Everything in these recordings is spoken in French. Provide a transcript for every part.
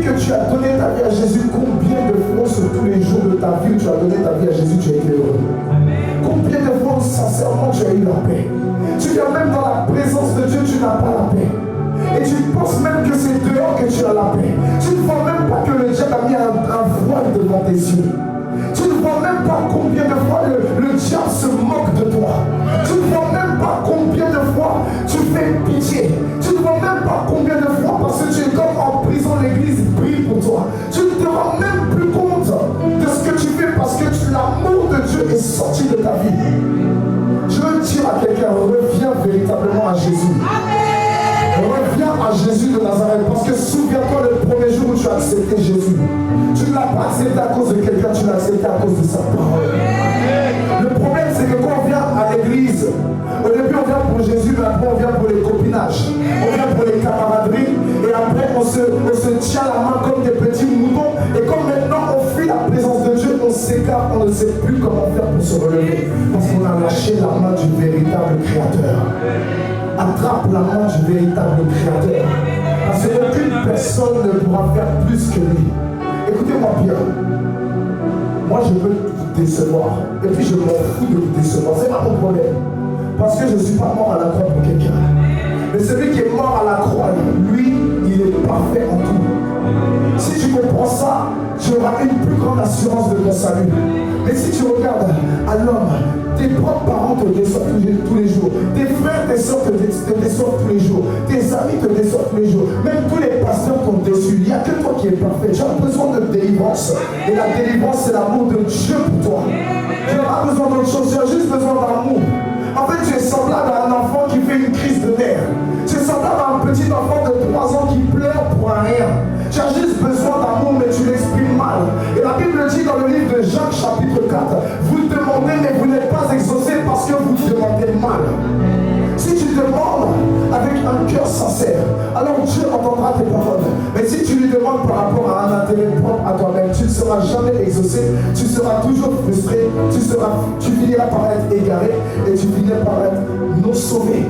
que tu as donné ta vie à Jésus, combien de fois sur tous les jours de ta vie où tu as donné ta vie à Jésus, tu as été heureux? Combien de fois sincèrement tu as eu la paix? Tu viens même dans la présence de Dieu, tu n'as pas la paix. Et tu penses même que c'est dehors que tu as la paix. Tu ne vois même pas que le diable a mis un voile devant tes yeux. Tu ne vois même pas combien de fois le diable se moque de toi. Tu ne vois même pas combien de fois tu fais pitié. Tu ne vois même pas combien de fois parce que tu es comme en prison, l'église brille pour toi. Tu ne te rends même plus compte de ce que tu fais parce que l'amour de Dieu est sorti de ta vie. Je veux dire à quelqu'un, reviens véritablement à Jésus. Reviens à Jésus de Nazareth, parce que souviens-toi le premier jour où tu as accepté Jésus. Tu ne l'as pas accepté à cause de quelqu'un, tu l'as accepté à cause de sa parole. Le problème, c'est que quand on vient à l'église, au début on vient pour Jésus, mais après on vient pour les copinages, on vient pour les camaraderies, et après on se tient la main comme des petits moutons, et comme maintenant on fuit la présence de Dieu, on s'écarte, on ne sait plus comment faire pour se relever, parce qu'on a lâché la main du véritable Créateur. Attrape la main du véritable Créateur. Parce qu'aucune personne ne pourra faire plus que lui. Écoutez-moi bien. Moi, je veux vous décevoir. Et puis, je m'en fous de vous décevoir. C'est pas mon problème. Parce que je ne suis pas mort à la croix pour quelqu'un. Mais celui qui est mort à la croix, lui, il est parfait en tout. Si tu comprends ça, tu auras une plus grande assurance de ton salut. Mais si tu regardes à l'homme, tes propres parents te déçoivent tous les jours. Tes frères, tes soeurs te déçoivent tous les jours. Tes amis te déçoivent tous les jours. Même tous les pasteurs t'ont déçu. Il n'y a que toi qui es parfait. Tu as besoin de délivrance. Et la délivrance, c'est l'amour de Dieu pour toi. Tu n'as pas besoin d'autre chose. Tu as juste besoin d'amour. En fait, tu es semblable à un enfant qui fait une crise de nerfs. Tu es semblable à un petit enfant de 3 ans qui pleure pour rien. Tu as juste besoin d'amour, mais tu l'exprimes mal. Et la Bible dit dans le livre de Jacques chapitre 4, vous demandez, mais vous n'êtes pas exaucé parce que vous demandez mal. Si tu demandes avec un cœur sincère, alors Dieu entendra tes paroles. Mais si tu lui demandes par rapport à un intérêt propre à toi-même, tu ne seras jamais exaucé, tu seras toujours frustré, tu finiras par être égaré et tu finiras par être non sauvé.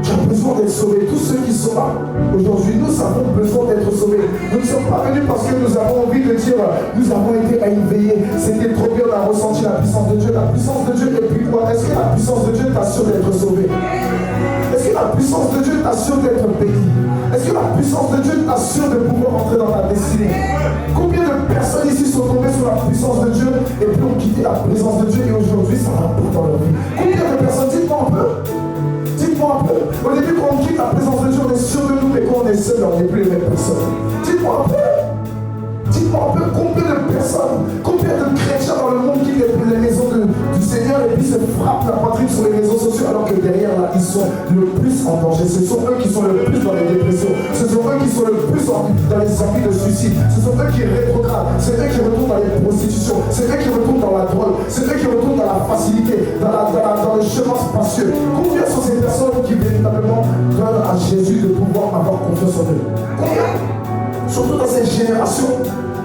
Tu as besoin d'être sauvé. Tous ceux qui sont là aujourd'hui, nous avons besoin d'être sauvés. Nous ne sommes pas venus parce que nous avons envie de dire nous avons été à une veillée, c'était trop bien, on a ressenti la puissance de Dieu. La puissance de Dieu, et puis quoi? Est-ce que la puissance de Dieu t'assure d'être sauvé? Est-ce que la puissance de Dieu t'assure d'être béni? Est-ce que la puissance de Dieu t'assure de pouvoir entrer dans ta destinée? Combien de personnes ici sont tombées sur la puissance de Dieu et puis ont quitté la présence de Dieu et aujourd'hui ça rapporte dans leur vie? Combien de personnes, dites-moi un peu. Dites-moi un peu. Au début, quand on quitte la présence de Dieu, on est sûr de nous, mais quand on est seul, on n'est plus les mêmes personnes. Dites-moi un peu. Dites-moi un peu combien de personnes, combien de chrétiens dans le monde quittent les maisons du Seigneur et puis se frappent la poitrine sur les réseaux sociaux alors que derrière là, ils sont le plus en danger. Ce sont eux qui sont le plus dans les dépressions. Ce sont eux qui sont le plus dans les envies de suicide. Ce sont eux qui rétrogradent. C'est eux qui retournent dans les prostitutions. C'est eux qui retournent dans la drogue. C'est eux qui retournent dans la facilité, dans le chemin spacieux. Combien sont ces personnes qui véritablement donnent à Jésus de pouvoir avoir confiance en eux? Combien? Surtout dans cette génération.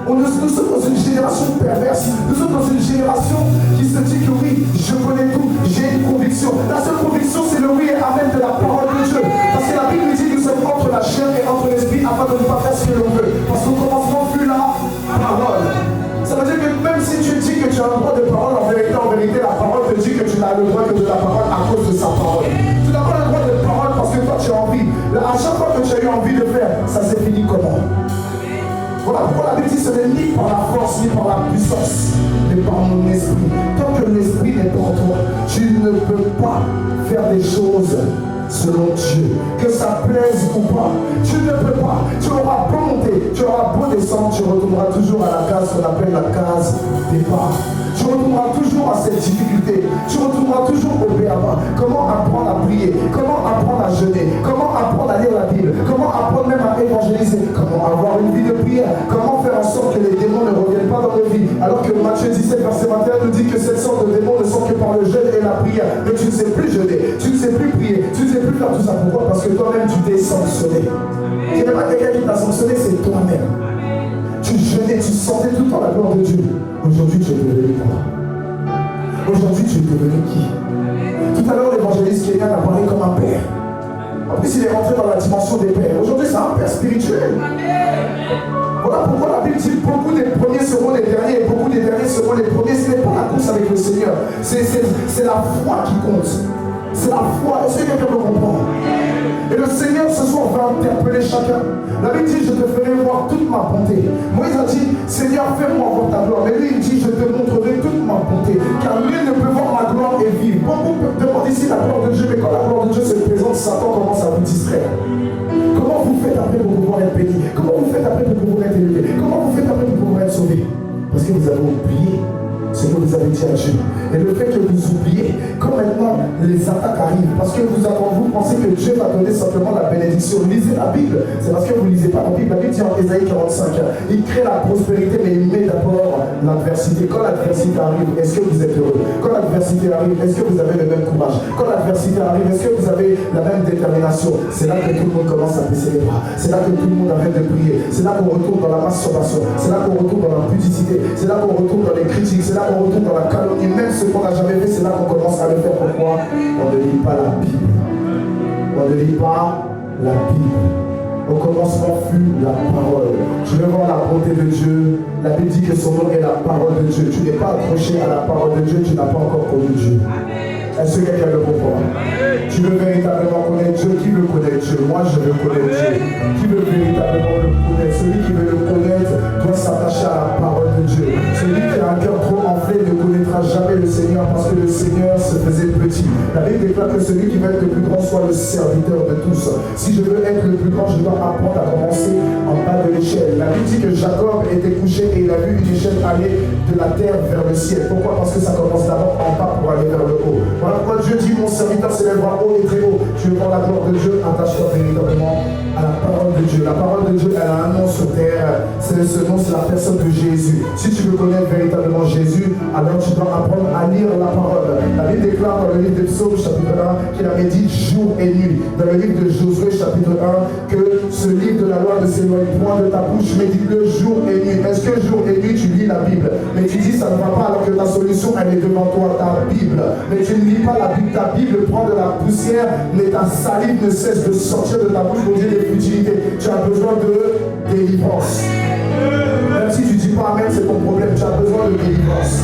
Nous sommes dans une génération perverse. Nous sommes dans une génération qui se dit que oui, je connais tout, j'ai une conviction. La seule conviction, c'est le oui et amen de la parole de Dieu. Parce que la Bible dit que nous sommes entre la chair et entre l'esprit afin de ne pas faire ce que l'on veut. Parce qu'au commencement fut la parole. Ça veut dire que même si tu dis que tu as le droit de parole, en vérité, la parole te dit que tu n'as le droit que de la parole à cause de sa parole. Tu n'as pas le droit de parole parce que toi tu as envie. À chaque fois que tu as eu envie de faire, ça s'est fini comment? Voilà pourquoi la Bible dit ce n'est ni par la force ni par la puissance, mais par mon esprit. Tant que l'esprit n'est pas en toi, tu ne peux pas faire des choses selon Dieu. Que ça plaise ou pas, tu ne peux pas. Tu auras beau monter, tu auras beau descendre, tu retourneras toujours à la case qu'on appelle la case départ. Tu retourneras toujours à cette difficulté. Tu retourneras toujours au béaba. Comment apprendre à prier? Comment apprendre à jeûner? Comment apprendre à lire la Bible? Comment apprendre même à évangéliser? Comment avoir une vie de prière? Comment faire en sorte que les démons ne reviennent pas dans nos vies? Alors que Matthieu 17, verset 21 nous dit que cette sorte de démons ne sont que par le jeûne et la prière. Mais tu ne sais plus jeûner, tu ne sais plus prier, tu ne sais plus faire tout ça. Pourquoi? Parce que toi-même tu t'es sanctionné. Ce n'est pas quelqu'un qui t'a sanctionné, c'est toi-même. Tu jeûnais, tu sentais tout le temps la gloire de Dieu. Aujourd'hui, tu es devenu quoi? Aujourd'hui, tu es devenu qui? Tout à l'heure, l'évangéliste Kélian a parlé comme un père. En plus, il est rentré dans la dimension des pères. Aujourd'hui, c'est un père spirituel. Voilà pourquoi la Bible dit beaucoup des premiers seront les derniers et beaucoup des derniers seront les premiers. Ce n'est pas la course avec le Seigneur. C'est la foi qui compte. C'est la foi. Est-ce que quelqu'un me comprend? Et le Seigneur ce soir va interpeller chacun. La Bible dit, je te ferai voir toute ma bonté. Moïse a dit, Seigneur, fais-moi voir ta gloire. Mais lui, il dit, je te montrerai toute ma bonté. Car nul ne peut voir ma gloire et vivre. Beaucoup demandent ici la gloire de Dieu, mais quand la gloire de Dieu se présente, Satan commence à vous distraire. Comment vous faites après pour pouvoir être béni? Comment vous faites après pour pouvoir être élevé? Comment vous faites après pour pouvoir être sauvé? Parce que vous avez oublié ce que vous avez dit à Dieu. Et le fait que vous oubliez, quand maintenant les attaques arrivent, parce que vous pensez que Dieu va donner simplement la bénédiction. Lisez la Bible, c'est parce que vous ne lisez pas la Bible. La Bible dit en Ésaïe 45, il crée la prospérité, mais il met d'abord l'adversité. Quand l'adversité arrive, est-ce que vous êtes heureux? Quand l'adversité arrive, est-ce que vous avez le même courage? Quand l'adversité arrive, est-ce que vous avez la même détermination? C'est là que tout le monde commence à baisser les bras. C'est là que tout le monde arrête de prier. C'est là qu'on retourne dans la masturbation. C'est là qu'on retourne dans la pudicité. C'est là qu'on retourne dans les critiques. C'est là qu'on retourne dans la calomnie. Même ce qu'on n'a jamais fait, c'est là qu'on commence à le faire. Pourquoi? On ne lit pas la Bible. On ne lit pas la Bible. Au commencement fut la parole. Je veux voir la bonté de Dieu. La Bible dit que son nom est la parole de Dieu. Tu n'es pas accroché à la parole de Dieu, tu n'as pas encore connu Dieu. Est-ce que quelqu'un le comprend? Tu veux véritablement connaître Dieu? Qui veut connaître Dieu? Moi, je veux connaître Dieu. Qui veut véritablement le connaître? Celui qui veut le connaître doit s'attacher à la parole de Dieu. Celui qui a un cœur trop enflé ne connaîtra jamais le Seigneur parce que le Seigneur se faisait petit. La Bible déclare que celui qui veut être le plus grand soit le serviteur de tous. Si je veux être le plus grand, je dois apprendre à commencer en bas de l'échelle. La Bible dit que Jacob était couché et il a vu une échelle aller de la terre vers le ciel. Pourquoi? Parce que ça commence d'abord en bas pour aller vers le haut. Voilà pourquoi Dieu dit, mon serviteur s'élèvera haut et très haut. Tu veux voir la gloire de Dieu? Attache-toi véritablement à la parole de Dieu. La parole de Dieu, elle a un nom sur terre. Ce nom, c'est la personne de Jésus. Si tu veux connaître véritablement Jésus, alors tu dois apprendre à lire la parole. La Bible déclare dans le livre de Psaume, chapitre 1, qu'il a médite jour et nuit. Dans le livre de Josué, chapitre 1, que ce livre de la loi ne s'éloigne point de ta bouche, médite-le jour et nuit. Est-ce que jour et nuit, tu lis la Bible? Mais tu dis, ça ne va pas alors que ta solution, elle est devant toi, ta Bible. Mais tu ne lis pas la Bible. Ta Bible prend de la poussière, mais ta salive ne cesse de sortir de ta bouche pour dire des futilités. Tu as besoin de délivrance. Même si tu ne dis pas amen, c'est ton problème. Tu as besoin de délivrance.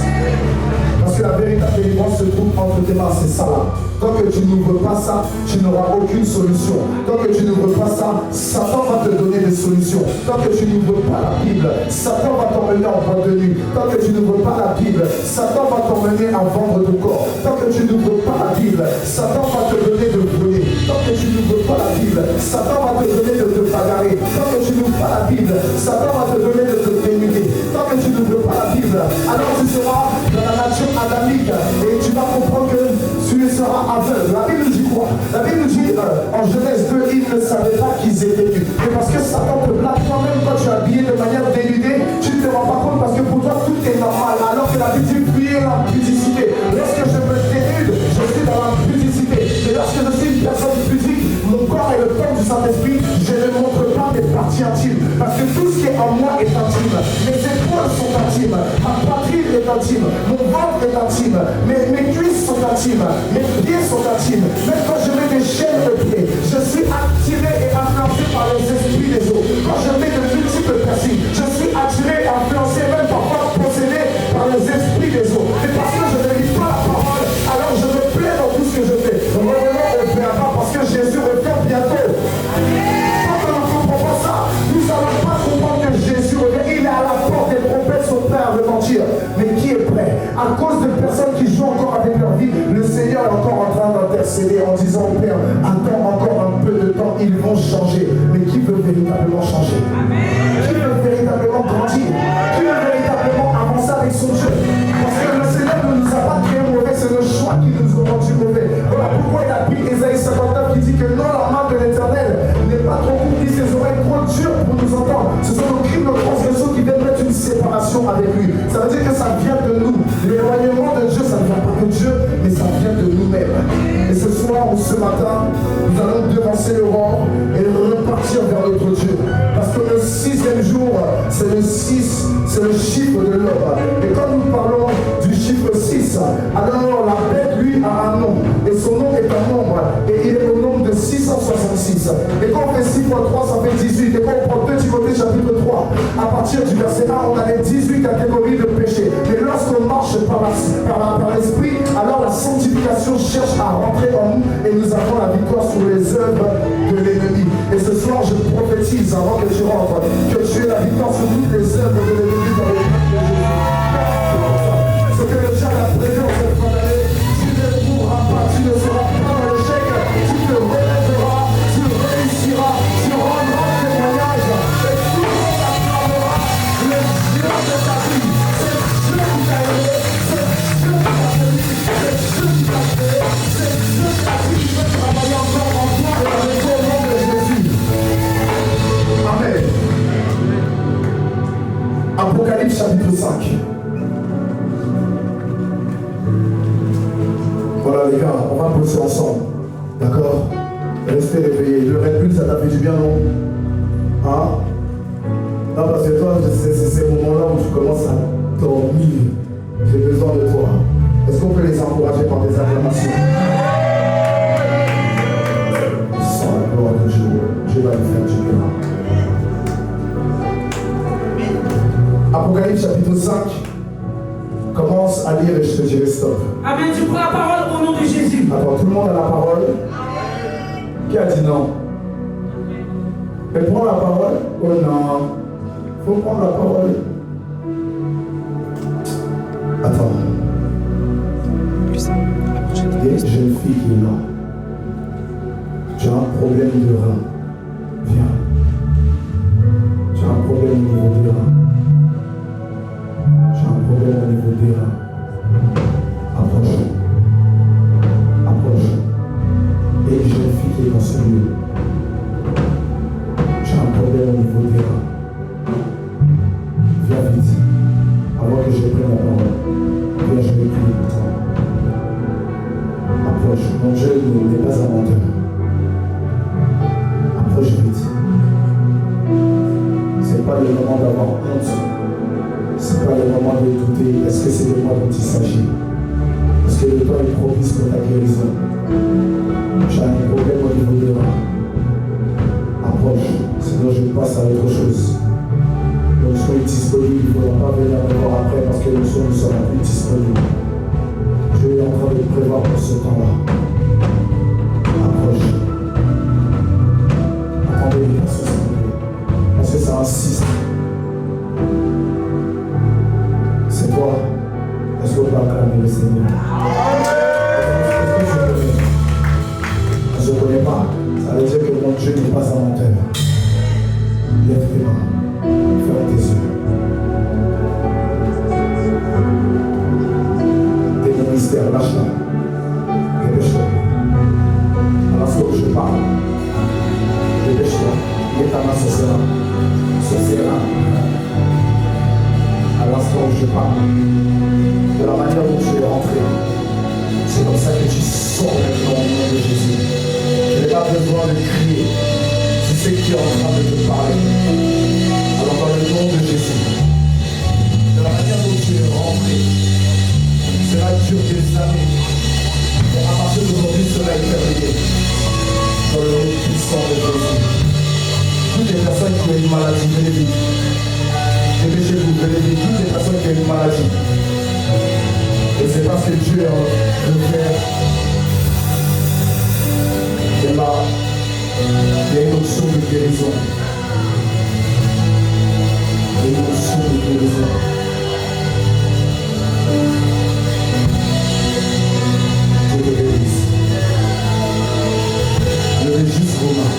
Parce que la véritable délivrance se trouve entre tes mains, c'est ça là. Tant que tu n'ouvres pas ça, tu n'auras aucune solution. Tant que tu n'ouvres pas ça, Satan va te donner des solutions. Tant que tu n'ouvres pas la Bible, Satan va t'emmener en boîte de nuit. Tant que tu n'ouvres pas la Bible, Satan va t'emmener à vendre ton corps. Tant que tu n'ouvres pas la Bible, Satan va te donner de voler. Tant que tu n'ouvres pas la Bible, Satan va te donner de te bagarrer. Tant que tu n'ouvres pas la Bible, Satan va te donner de te dénuder. Tant que tu n'ouvres pas la Bible, alors tu seras dans la nature adamique et tu vas comprendre que tu seras aveugle. La Bible dit quoi? La Bible dit en Genèse 2, ils ne savaient pas qu'ils étaient nus. Mais parce que Satan te blague toi-même quand tu es habillé de manière dénudée, tu ne te rends pas compte parce que pour toi tout est normal. Alors que la Bible dit prier la pudicité. Lorsque je me dénude, je suis dans la pudicité. Et lorsque je suis une personne pudique, mon corps est le temple du Saint-Esprit, je ne montre pas mes parties intimes. Parce que tout ce qui est en moi est intime. Mes épaules sont intimes, ma poitrine est intime, mon ventre est intime, mes cuisses sont intimes, mes pieds sont intimes. Même quand je mets des chaînes de pied, je suis attiré et influencé par les esprits des autres. Quand je mets de multiples piercings, je suis attiré et influencé, même parfois possédé par les esprits des autres. Et parce que je ne lis pas la parole, alors je me plais dans tout ce que je fais. Revenons au Père parce que Jésus revient bientôt. Quand on ne comprend pas ça, nous n'allons pas comprendre que Jésus revient. Il est à la porte et trompette son Père à repentir. Mais qui est prêt? À cause de personnes qui jouent encore avec leur vie, le Seigneur est encore en train d'intercéder en disant au Père, attends encore un peu de temps, ils vont changer. Mais qui veut véritablement changer? Qui veut véritablement grandir? Qui veut véritablement avancer avec son Dieu? Parce que le Seigneur ne nous a pas créé mauvais, c'est nos choix qui nous ont rendu mauvais. Voilà pourquoi il a pris Ésaïe 59 qui dit que non, la main de l'Éternel n'est pas trop courte, ni ses oreilles trop dures pour nous entendre. Ce sont nos crimes, nos transgressions qui viennent mettre une séparation avec lui. Ça veut dire que ça vient de nous. L'éloignement de Dieu, ça ne vient pas de Dieu, mais ça vient de nous-mêmes. Et ce soir ou ce matin, nous allons devancer le rang et repartir vers notre Dieu. Parce que le 6e jour, c'est le 6, c'est le chiffre de l'homme. Et quand nous parlons du chiffre 6, alors la bête, lui, a un nom. Et son nom est un nombre. Et il est au nombre de 666. Et quand on fait 6 fois 3, ça fait 18. Et quand on prend 2 Timothée chapitre 3, à partir du verset 1, on a les 18 catégories de péché. Mais lorsqu'on marche par l'esprit, alors la sanctification cherche à rentrer en nous et nous avons la victoire sur les œuvres de l'ennemi. Et ce soir, je prophétise avant que tu rentres, que tu aies la victoire sur toutes les œuvres de l'ennemi dans le nom de Jésus. Ce que le diable a prévu en cette fin d'année, tu ne pourras pas, tu ne seras pas dans l'échec, tu te relèveras, tu réussiras, tu rendras témoignage et tout le monde acclamera le Dieu de ta vie. C'est Dieu qui t'a aidé, c'est Dieu qui t'a béni, c'est Dieu qui t'a créé, c'est Dieu qui t'a dit qu'il veut travailler encore en toi et avec toi au nom de Jésus. Amen. Apocalypse chapitre 5. Voilà les gars, on va bosser ensemble. D'accord? Restez réveillés. Le Red Bull, ça t'a fait du bien, non? Hein? Non, parce que toi, c'est ces moments-là où tu commences à dormir. J'ai besoin de toi. Est-ce qu'on peut les encourager par des acclamations? Sans la gloire de Dieu, Dieu va lui faire du bien. Apocalypse chapitre 5. Commence à lire et je te dirai stop. Amen. Tu prends la parole au nom de Jésus. Attends, tout le monde a la parole? Qui a dit non? Mais prends la parole? Oh non. Faut prendre la parole. Attends. Il y a une jeune fille qui est là. Tu as un problème de rein. Viens. Tu as un problème au niveau des reins. Tu as un problème au niveau des reins. Approche. Approche. Et une jeune fille qui est dans ce lieu. Tu as un problème au niveau des reins. Viens vite. Avant que je prenne la parole. Viens, je vais prier pour toi. Approche. Mon Dieu n'est pas un menteur. Approche vite. Ce n'est pas le moment d'avoir honte. Ce n'est pas le moment de douter. Est-ce que c'est de moi dont il s'agit? Parce que le temps est propice pour ta guérison. Tu as un problème au niveau de rein. Approche. Sinon je passe à autre chose. Donc soyez disponibles. Il ne faudra pas venir me voir après parce que nous sommes plus disponibles. Dieu est en train de prévoir pour ce temps-là. Approche. Attendez les personnes s'il vous plaît. Parce que ça insiste. C'est toi. Est-ce qu'on peut acclamer le Seigneur? Est-ce que je connais? Je ne connais pas. Ça veut dire que mon Dieu n'est pas un menteur. Lève tes mains. Ferme tes yeux. Tes ministères, lâche-la. Dépêche-toi. À l'instant où je parle, dépêche-toi. Mets ta main sur ses reins. Sur ses reins. À l'instant où je parle, de la manière dont tu es rentré, c'est comme ça que tu sors maintenant au nom de Jésus. Tu n'as pas besoin de crier. Tu sais qui est en train de te parler. Alors dans le nom de Jésus, de la manière dont tu es rentré, cela dure des années. Et à partir d'aujourd'hui, cela est terminé. Dans le nom puissant de Jésus. Toutes les personnes qui ont une maladie, venez vite. Dépêchez-vous, venez vite. Toutes les personnes qui ont une maladie. Et c'est parce que Dieu est en train de faire. Et là, il y a une option de guérison. Il y a une option de guérison. Je te bénisse. Levez juste vos mains.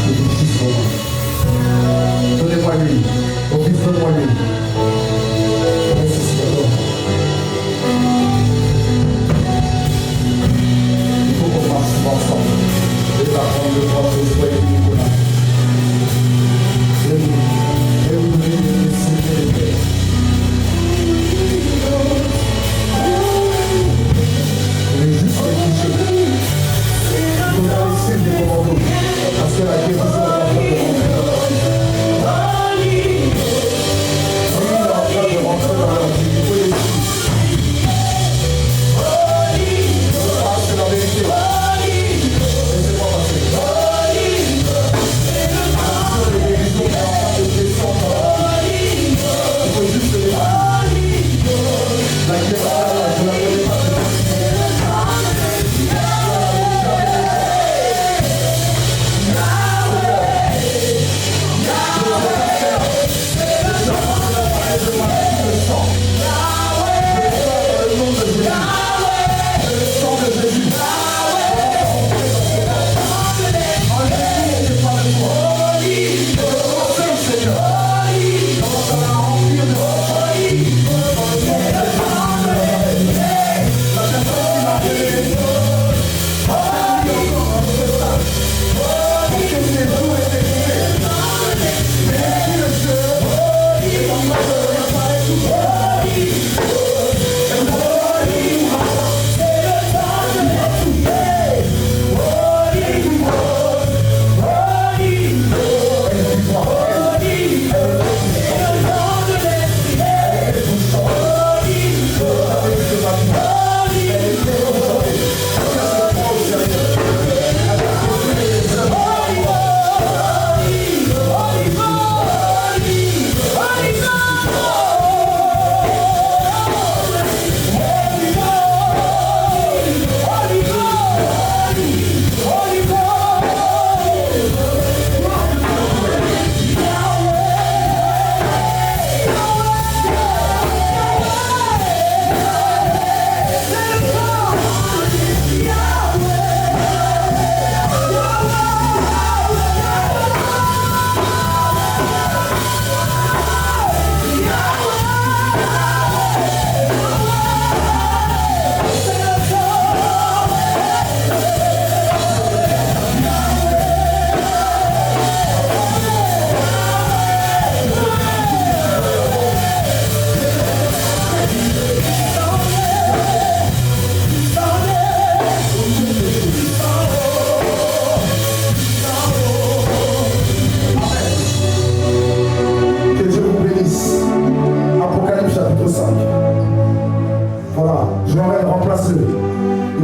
Levez juste vos mains. Donnez-moi lui. Mon fils, donne-moi lui. Merci Seigneur. Il faut qu'on marche ensemble. Et la grande de toi, je souhaite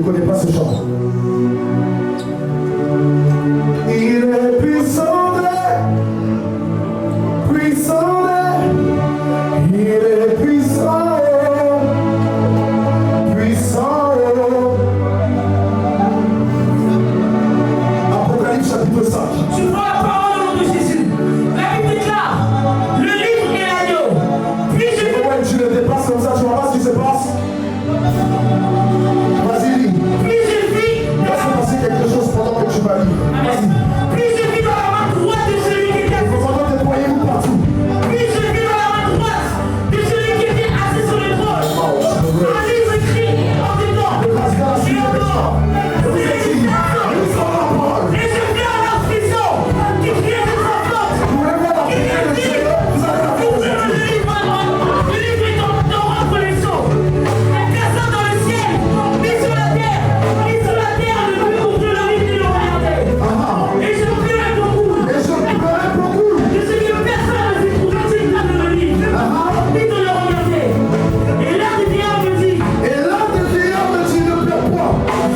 ne connais pas ce chant. Il est puissant, puissant, il est puissant, puissant. Apocalypse chapitre 5. Tu prends la parole au nom de Jésus. La Bible déclare, le livre et l'agneau. Puis je vis. Ouais, tu le dépasses comme ça, tu vas voir ce qui se passe. Vas-y, lis. Puis je vis. Il va se passer quelque chose pendant que tu vas lire. Vas-y. Puis je vis dans la main droite de celui qui était Il faut vraiment déployer-vous partout. Puis je vis dans la main droite de celui qui était assis sur le trône. Un livre écrit en dedans. Le président a suivi le chant. Je vous ai dit, nous sommes la parole. Et je vis un homme puissant qui criait de sa force. Vous voulez voir la prière de Dieu? Vous allez la voir aujourd'hui. Le livre est en entre les sceaux. Les personnes dans le ciel, ni sur la terre, ne peuvent ouvrir le livre et le regarder. Et je pleurais beaucoup. Et je pleurais beaucoup. Je sais que personne ne s'est trouvé digne de le lire, ni de le regarder. Et l'un des vieillards me dit, Et l'un des vieillards me dit, ne pleure point.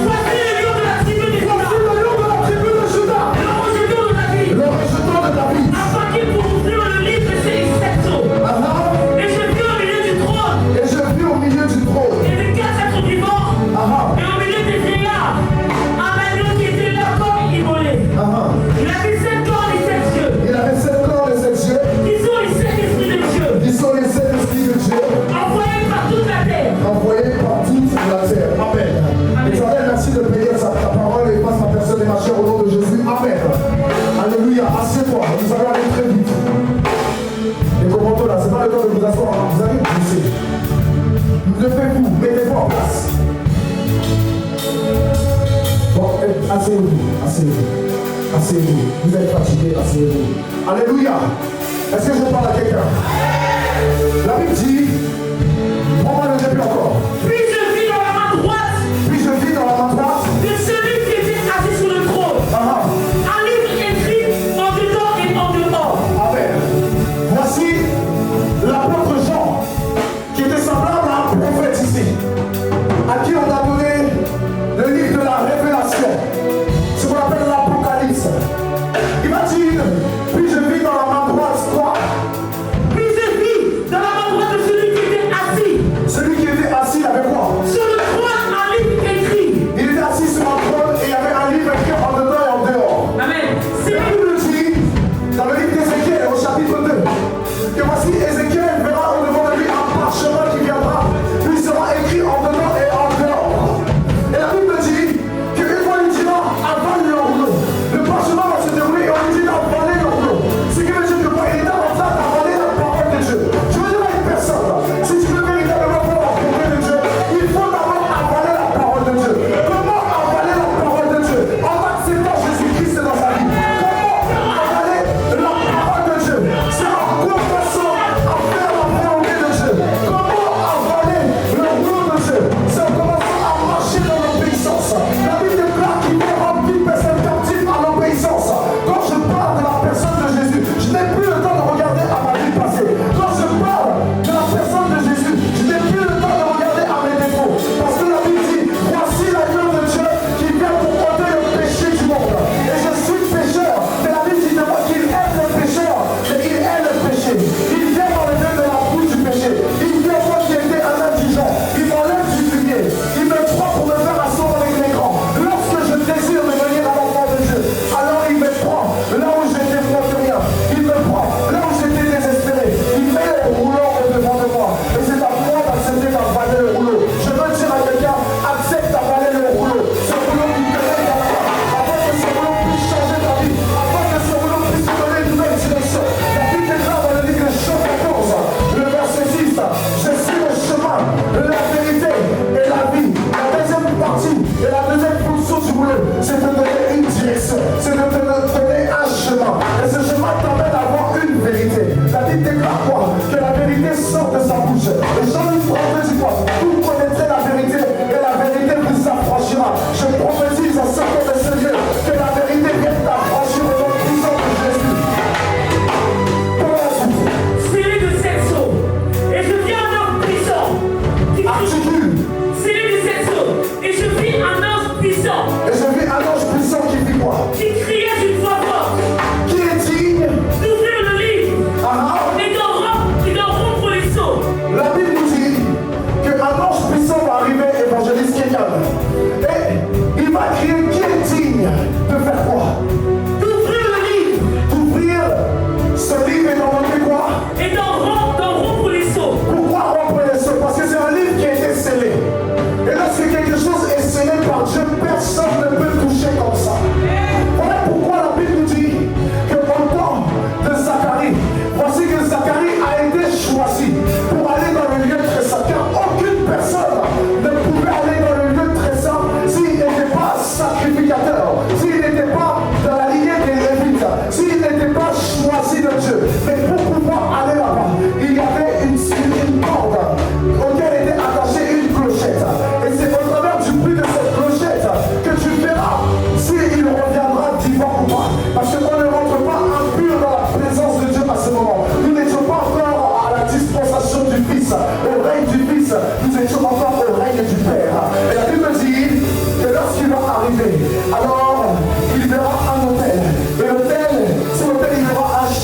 voici le lion de la tribu de Voici Juda, le lion de la tribu de Juda, le rejeton de David, le rejeton de David. afin qu'il pour ouvrir le livre et ses sept sceaux. Et je vis au milieu du trône, Et je vis au milieu du trône. et les quatre êtres vivants, et au milieu des vieillards, un agneau qui était là comme immolé. Il avait 7 cornes et 7 yeux, Il avait 7 corps et 7 yeux. qui sont les 7 esprits de Dieu, Ils sont les 7 esprits de Dieu, envoyés par toute la terre. envoyés par toute la terre. Amen. Éternel, merci de bénir ta parole et passe ma personne et ma chair au nom de Jésus. Amen. Alléluia. Assieds-toi. Nous allons aller très vite. Les commandos là, c'est pas le temps de vous asseoir. Vous allez pousser. Levez-vous, mettez-vous en place. Bon, asseyez-vous, asseyez-vous. Asseyez-vous. Vous êtes fatigué, asseyez-vous. Alléluia. Est-ce que je parle à quelqu'un? La Bible dit, prends-moi le début encore. Puis je vis dans la main droite Puis je vis dans la main droite. de celui qui était assis sur le trône, un livre écrit en dedans et en dehors. Amen. Voici l'apôtre Jean, qui était semblable à un prophète ici, à qui on a donné le livre de la révélation, ce qu'on appelle l'Apocalypse. Il va dire, puis je vis dans la main droite, quoi? Puis je vis dans la main droite de celui qui était assis. Celui qui était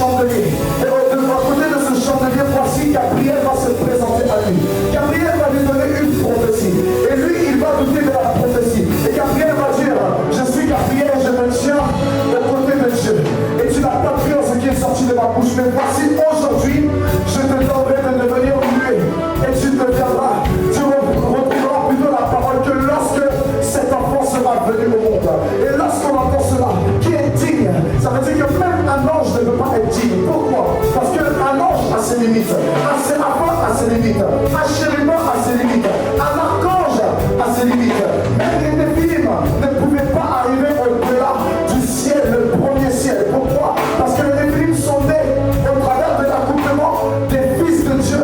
chandelier. Et à côté de ce chandelier, voici Gabriel va se présenter à lui. Gabriel va lui donner une prophétie. Et lui, il va douter de la prophétie. Et Gabriel va dire, je suis Gabriel, je me tiens aux côtés de Dieu. Et tu n'as pas cru en ce qui est sorti de ma bouche. Mais voici, aujourd'hui, je te donnerai de devenir muet. Et tu deviendras, tu retrouveras plutôt la parole que lorsque cet enfant sera venu au monde. Et lorsqu'on entend cela, qui est digne, ça veut dire que même un ange ne peut pas être digne. Pourquoi? Parce qu'un ange a ses limites, un séraphin a ses limites, un chérubin a ses limites, un archange a ses limites. Même les néphilim ne pouvaient pas arriver au-delà du ciel, le premier ciel. Pourquoi? Parce que les néphilim sont nés au travers de l'accouplement des fils de Dieu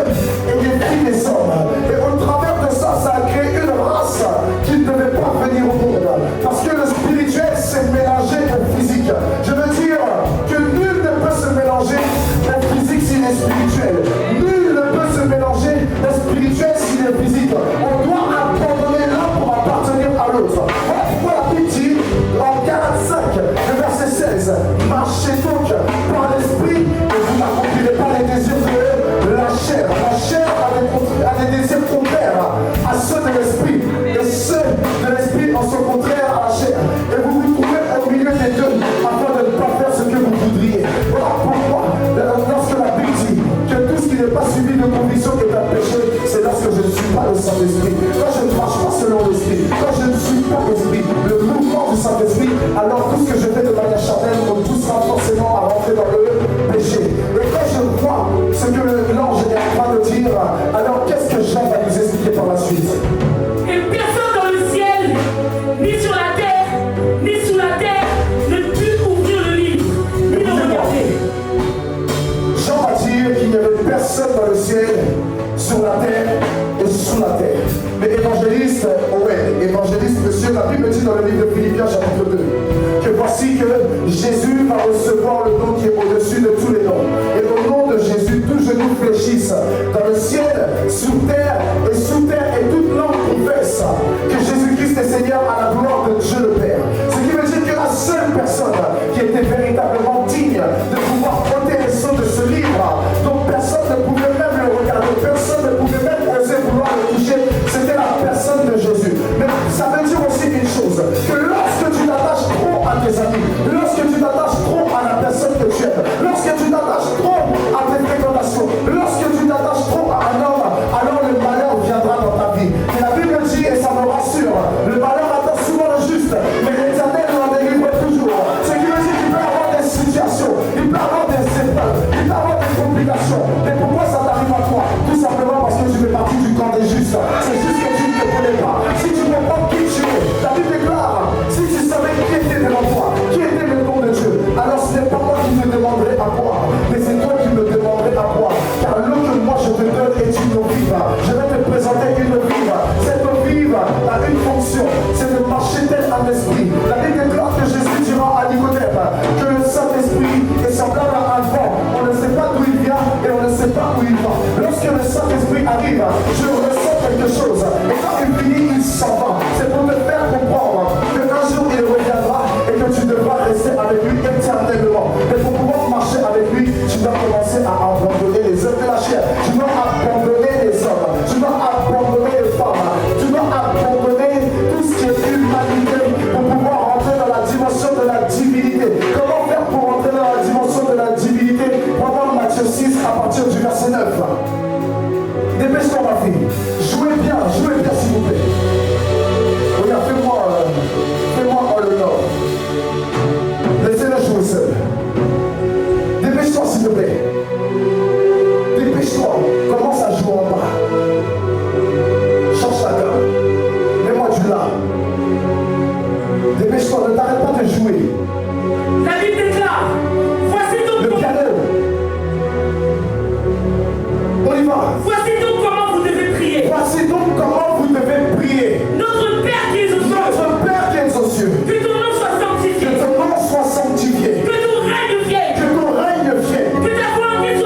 et des filles des hommes. Et au travers de ça, ça a créé une race qui ne devait pas venir au monde. Parce que le spirituel s'est mélangé au physique. Je veux dire que nul ne peut se mélanger au physique s'il est spirituel. Nul ne peut se mélanger au spirituel s'il est physique. On doit abandonner l'un pour appartenir à l'autre. Voilà pourquoi la Bible dit en Galates 5, le verset 16, marchez donc par l'esprit et vous n'accomplirez pas les désirs de la chair. La chair a des désirs contraires à ceux de l'esprit. Et ceux de l'esprit en sont contraires à la chair. Et vous vous trouvez au milieu des deux afin de ne pas faire ce que vous voudriez. Voilà pourquoi, lorsque la Bible dit que tout ce qui n'est pas suivi de conviction est un péché, c'est lorsque je ne suis pas le Saint-Esprit. Quand je ne marche pas selon l'Esprit, quand je ne suis pas l'Esprit, le mouvement du Saint-Esprit, alors tout ce que je fais de manière charnelle me poussera forcément à rentrer dans le péché. Et quand je vois ce que l'ange est en train de dire, alors qu'est-ce que Jean va nous expliquer par la suite? Et personne dans le ciel, ni sur la terre, ni sous la terre, ne put ouvrir le livre, ni le regarder. Jean va dire qu'il n'y avait personne dans le ciel, sur la terre et sous la terre. Mais évangéliste, monsieur, la Bible dit dans le livre de Philippiens chapitre 2, que voici que Jésus va recevoir le nom qui est au-dessus de tous les noms. Et au nom de Jésus, tous genoux fléchissent dans le ciel, sous terre, et toute langue confesse que Jésus-Christ est Seigneur à la gloire de Dieu le Père. Ce qui veut dire que la seule personne qui était véritablement digne de pouvoir ôter les sceaux de ce livre, dont personne ne pouvait même le regarder, personne ne pouvait même oser vouloir le toucher, c'était la personne de Jésus. Mais ça veut dire aussi une chose, que lorsque tu t'attaches trop à tes amis, lorsque tu t'attaches trop à la personne que tu aimes, lorsque tu t'attaches trop à tes fréquentations, lorsque tu t'attaches trop à un homme, alors le malheur viendra dans ta vie. Et la Bible dit, et ça me rassure, le malheur attend souvent le juste, mais l'Éternel l'en délivre toujours. Ce qui veut dire qu'il peut y avoir des situations, il peut y avoir des épreuves, il peut y avoir des complications. Mais pourquoi ça t'arrive à toi? Tout simplement parce que tu fais partie du camp des justes. C'est juste que tu ne te connais pas. Si tu comprends qui tu es, la Bible déclare, si tu savais qui était devant toi, qui était le nom de Dieu, alors ce n'est pas moi qui te demanderai à boire, mais c'est toi qui me demanderais à boire. Car l'eau que moi je te donne est une eau vive. Je vais te présenter une eau vive. Cette eau vive a une fonction, c'est de marcher tel un esprit. La Bible déclare que Jésus dira à Nicodème que le Saint-Esprit est semblable à un vent. On ne sait pas d'où il vient et on ne sait pas où il va. Lorsque le Saint-Esprit arrive, je ressens quelque chose. Et quand il finit, il s'en va. C'est pour te faire comprendre qu'un jour il reviendra et que tu devras rester avec lui éternellement. Mais pour pouvoir marcher avec lui, tu dois commencer à abandonner les œuvres de la chair. Tu dois abandonner les hommes. Tu dois abandonner les femmes. Tu dois abandonner tout ce qui est humanité pour pouvoir rentrer dans la dimension de la divinité. Comment faire pour rentrer dans la dimension de la divinité? Pendant Matthieu 6 à partir du verset 9. Dépêche-toi ma fille. Jouez bien s'il vous plaît. Regarde, fais-moi en le nord. Laissez-le jouer seul. Dépêche-toi s'il te plaît. Dépêche-toi. Commence à jouer en bas. Change ta gamme. Mets-moi du là. Dépêche-toi, ne t'arrête pas de jouer. La Bible déclare, voici donc Le piano. On y va. Voici donc comment vous devez prier. Voici donc comment vous devez prier. Notre Père qui es aux cieux, Notre Père qui es aux cieux, que ton nom soit que sanctifié, ton nom soit sanctifié, que ton règne vienne, que ton règne vienne, que ta volonté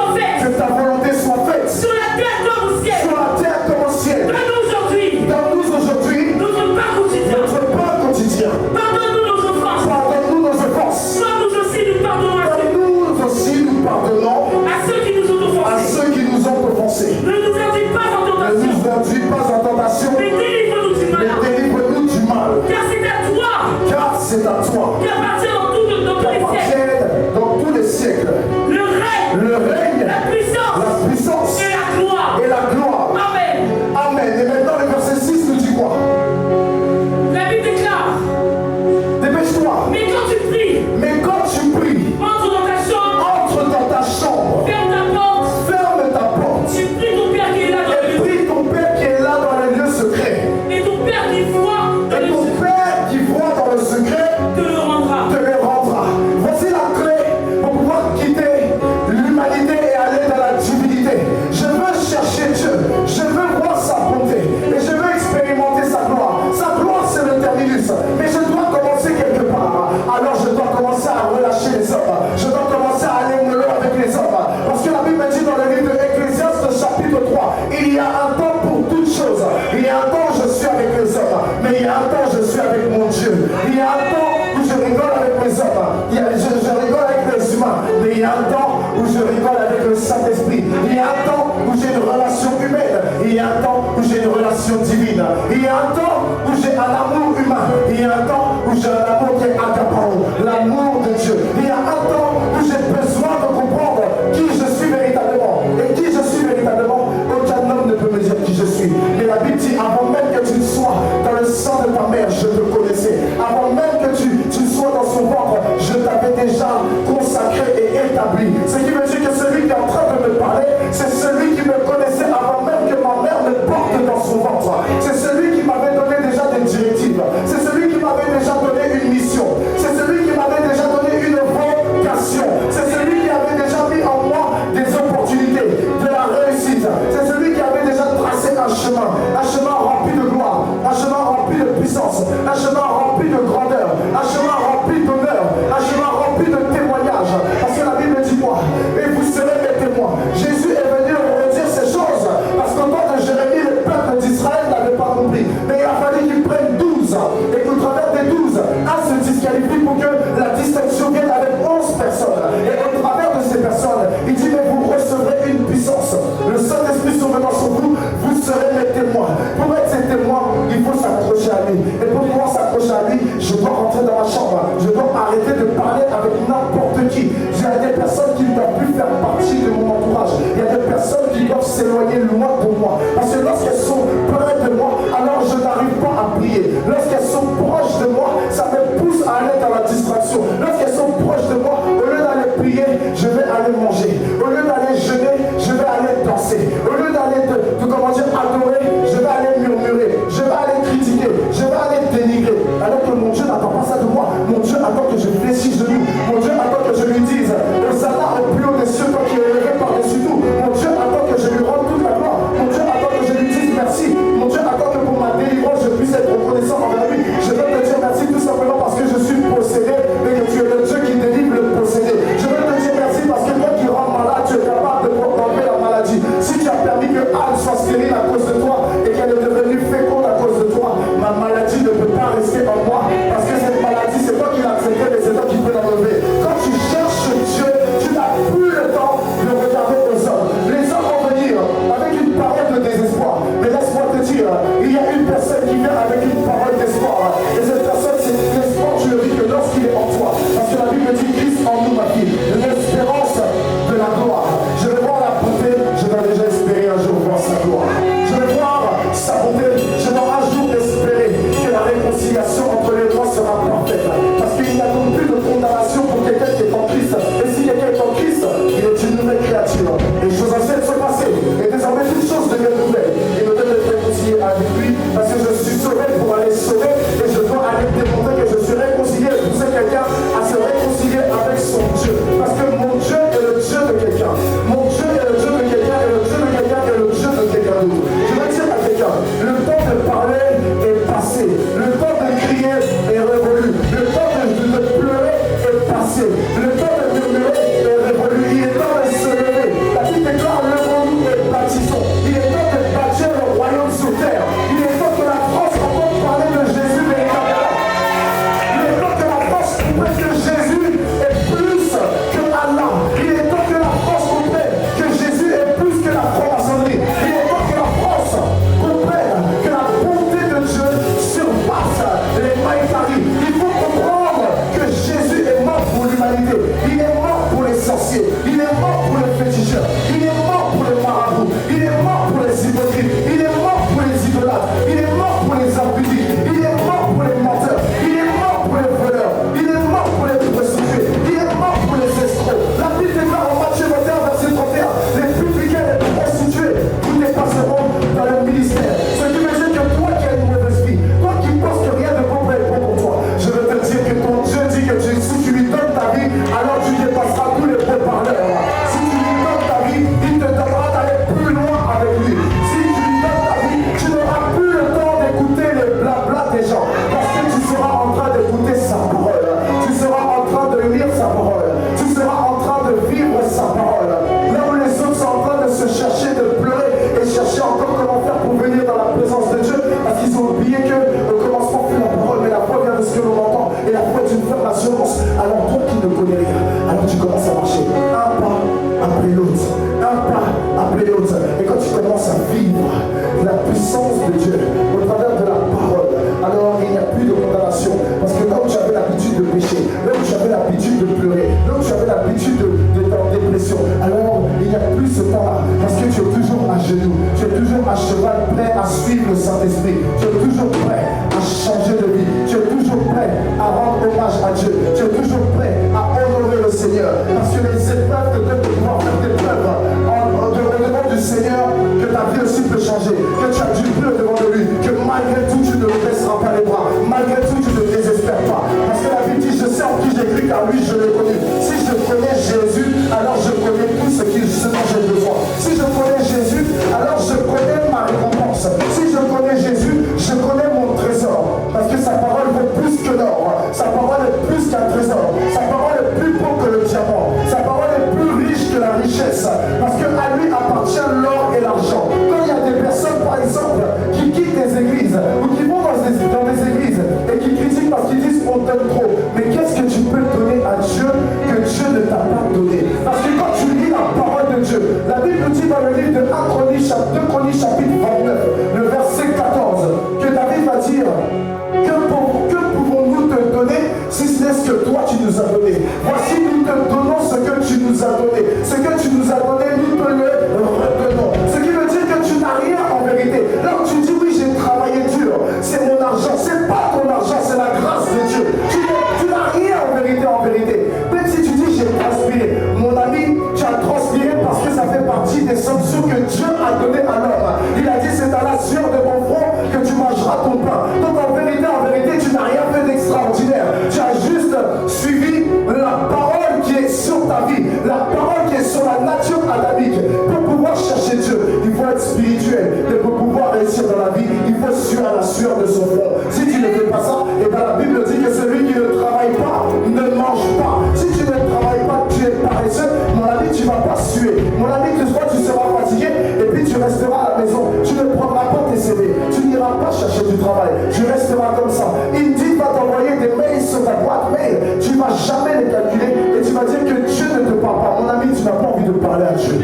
passion divine. Il y a un temps où j'ai un amour humain. Il y a un temps où j'ai un amour qui est agapao, l'amour de Dieu. Il y a un temps où j'ai besoin de comprendre qui je suis véritablement. Et qui je suis véritablement, aucun homme ne peut me dire qui je suis. Mais la Bible dit, avant même que tu ne sois dans le sang de ta mère, je te connaissais. Avant même que tu sois dans son ventre, je t'avais déjà consacré et établi. Ce qui veut dire que celui qui est en train de me parler, c'est celui qui me connaissait avant même que ma mère me porte dans son ventre. C'est celui qui m'avait donné déjà des directives. C'est celui qui m'avait déjà donné une mission. C'est celui qui m'avait déjà donné une vocation. C'est celui qui avait déjà mis en moi des opportunités, de la réussite. C'est celui qui avait déjà tracé un chemin rempli de gloire, un chemin rempli de puissance, un chemin rempli de grandeur, un chemin rempli d'honneur, un chemin rempli de témoignages. Parce que la Bible dit moi, et vous serez mes témoins. Jésus est venu redire ces choses parce qu'au temps de Jérémie, le peuple d'Israël n'avait pas compris. Mais il a fallu qu'il prenne 12 et qu'au travers des 12, un se disqualifie pour que la distinction vienne avec 11 personnes. Et au travers de ces personnes, il dit mais vous recevrez une puissance. Le Saint-Esprit survenant sur vous, vous serez mes témoins. Pour être ces témoins, il faut s'accrocher à lui. Et pour pouvoir s'accrocher à lui, je dois rentrer dans ma chambre. Je dois arrêter de parler avec n'importe qui. Il y a des personnes qui ne doivent plus faire partie de mon entourage. Il y a des personnes qui doivent s'éloigner loin de moi. Parce que lorsqu'elles sont près de moi, alors je n'arrive pas à prier. Lorsqu'elles sont proches de moi, ça me pousse à aller dans la distraction. Lorsqu'elles sont proches de moi, au lieu d'aller prier, je vais aller manger. Au lieu d'aller jeûner, je vais aller danser. Au lieu d'aller adorer, je vais aller murmurer. Je vais aller critiquer. Je vais aller dénigrer. Alors que mon Dieu n'attend pas ça de moi. Mon Dieu attend que je fléchisse de lui. Mon Dieu attend que je lui dise Hosanna au plus haut des cieux, toi qui es élevé par-dessus tout. Mon Dieu attend que je lui rende toute la gloire. Mon Dieu attend que je lui dise merci. Mon Dieu attend que pour ma délivrance, je puisse être reconnaissant envers lui. Je veux te dire merci tout simplement parce que je suis possédé et que tu es le Dieu qui délivre le possédé. Je veux te dire merci parce que toi qui rends malade, tu es genoux. Tu es toujours à cheval, prêt à suivre le Saint-Esprit. Tu es toujours prêt à changer de vie. Tu es toujours prêt à rendre hommage à Dieu. Tu es toujours prêt à honorer le Seigneur. Parce que les épreuves te donnent de pouvoir faire des preuves au-devant du Seigneur, que ta vie aussi peut changer, que tu as du bleu devant de lui, que malgré tout tu ne baisseras pas les bras, malgré tout tu ne désespères pas. Parce que la Bible dit, je sais en qui j'ai cru, car lui je le connais. Si je connais Jésus, alors je connais tout ce dont j'ai besoin. Si je connais Jésus, alors je connais ma récompense. Si je connais Jésus, je connais mon trésor. Parce que sa parole vaut plus que l'or. Sa parole est plus qu'un trésor. Sa parole est plus beau que le diamant. Sa parole est plus riche que la richesse. Parce qu'à lui appartient l'or et l'argent. Quand il y a des personnes, par exemple, qui quittent des églises ou qui vont dans des églises et qui critiquent parce qu'ils disent on donne trop. Mais qu'est-ce que tu peux donner à Dieu que Dieu ne t'a pas donné? Parce que quand tu lis la parole de Dieu, la Bible nous dit dans le livre de 2 Chroniques chapitre 29, le verset 14, que David va dire que pouvons-nous te donner si ce n'est ce que toi tu nous as donné? Voici, nous te donnons ce que tu nous as donné. Ce que tu nous as donné, nous te le redonnons. Ce qui veut dire que tu n'as rien en vérité. Là où tu dis oui, j'ai travaillé dur, c'est mon argent, c'est pas ton argent, c'est la grâce de Dieu. Tu n'as rien en vérité. Même si tu dis j'ai transpiré, mon ami, tu as transpiré parce que ça fait partie des sanctions que Dieu a données à l'homme. Il a dit c'est à la sueur de mon front que tu mangeras ton pain. Donc en vérité, tu n'as rien fait d'extraordinaire. Tu as juste suivi la parole qui est sur ta vie, la parole qui est sur la nature adamique. Pour pouvoir chercher Dieu, il faut être spirituel. Et pour pouvoir réussir dans la vie, il faut suivre à la sueur de son front. Si tu ne fais pas ça, et bien la Bible dit que celui qui ne travaille pas ne mange pas. Si tu ne travailles pas, tu es paresseux, mon ami, tu ne vas pas suer. Mon ami, tu seras fatigué et puis tu resteras à la maison. Tu ne prendras pas tes CV. Tu n'iras pas chercher du travail. Tu resteras comme ça. Il dit va t'envoyer des mails sur ta boîte mail. Tu ne vas jamais les calculer et tu vas dire que Dieu ne te parle pas. Mon ami, tu n'as pas envie de parler à Dieu.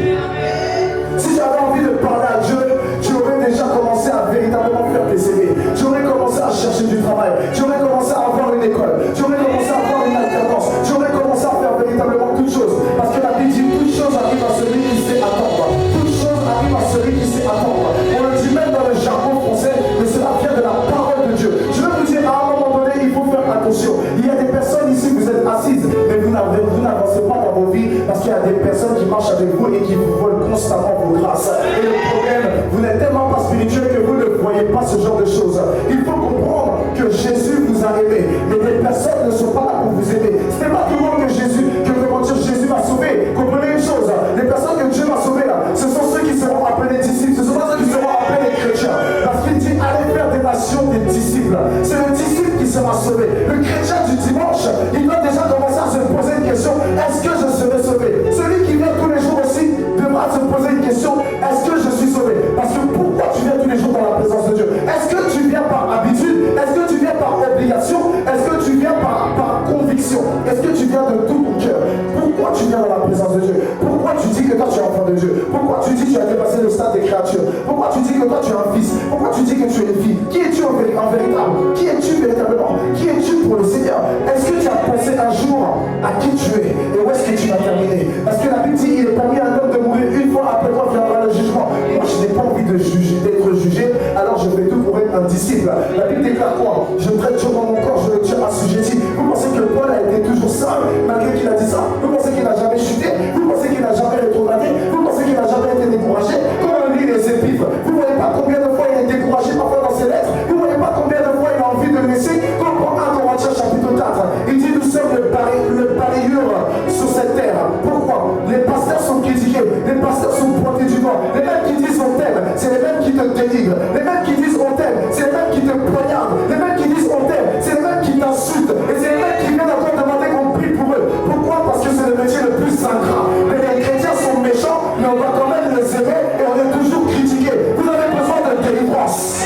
Si tu avais envie de parler à Dieu, tu aurais déjà commencé à véritablement faire tes CV. Tu aurais commencé à chercher du travail. Tu aurais commencé à avoir une école. Tu aurais commencé à avoir une alternance. Tu aurais commencé à faire véritablement toutes choses. Parce que la Bible dit toute chose arrive à celui qui sait attendre. Toute chose arrive à celui qui sait attendre. On le dit même dans le jargon français, mais cela vient de la parole de Dieu. Je veux vous dire, à un moment donné, il faut faire attention. Il y a des personnes ici, vous êtes assises, mais vous n'avancez pas dans vos vies parce qu'il y a des personnes qui marchent avec vous et qui vous volent constamment vos grâces. Et le problème, vous n'êtes tellement pas spirituel que vous ne voyez pas ce genre de choses. Il faut comprendre que Jésus vous a aimé, mais des personnes ne sont pas là pour vous aimer. Ce n'est pas tout le monde que Jésus m'a sauvé. Comprenez une chose, les personnes que Dieu m'a sauvé là, ce sont ceux qui seront appelés disciples, ce sont pas ceux qui seront appelés chrétiens. Parce qu'il dit allez faire des nations des disciples. C'est le disciple qui sera sauvé. Le chrétien du dimanche, il doit déjà commencer à se poser une question, est-ce que je serai sauvé? Celui qui vient tous les jours aussi devra se poser une question, est-ce que je suis sauvé? Parce que pourquoi tu viens tous les jours dans la présence de Dieu? Est-ce que tu viens par habitude? Est-ce que tu viens par obligation? Est-ce que tu viens par conviction? Est-ce que tu viens de tout ton cœur? Pourquoi tu viens dans la présence de Dieu? Pourquoi tu dis que toi tu es enfant de Dieu? Pourquoi tu dis que tu as dépassé le stade des créatures? Pourquoi tu dis que toi tu es un fils? Pourquoi tu dis que tu es une fille? Qui es-tu en véritable? Qui es-tu véritablement? Qui es-tu pour le Seigneur? Est-ce que tu as pensé un jour à qui tu es? Et où est-ce que tu vas terminer? Parce que la Bible dit il est permis à l'homme de mourir une fois, après toi viendra le jugement. Moi je n'ai pas envie de juger, d'être jugé, alors je fais tout pour être un disciple. La Bible déclare quoi? Je traite Dieu dans mon corps, je le tiens assujetti. Vous pensez que Paul a été toujours seul malgré qu'il a dit ça? Vous pensez qu'il n'a jamais chuté? Vous pensez qu'il n'a jamais rétrogradé? Vous pensez qu'il n'a jamais été découragé? Quand on lit les épîtres, vous ne voyez pas combien de fois il est découragé parfois dans ses lettres? Vous ne voyez pas combien de fois il a envie de laisser? Quand on prend 1 Corinthiens chapitre 4, il dit nous sommes le balayeur sur cette terre. Pourquoi? Les pasteurs sont critiqués, les pasteurs sont pointés du doigt. Les mêmes qui disent on t'aime, c'est les mêmes qui te dénigrent. Les mêmes qui disent on t'aime, c'est les mêmes qui te poignardent. Les mêmes qui disent on t'aime, c'est les mêmes qui t'insultent. Et c'est les mêmes qui viennent encore demander qu'on prie pour eux. Pourquoi? Parce que c'est le métier le plus ingrat. Mais les chrétiens sont méchants, mais on va quand même les aimer et on est toujours critiqués. Vous avez besoin de délivrance.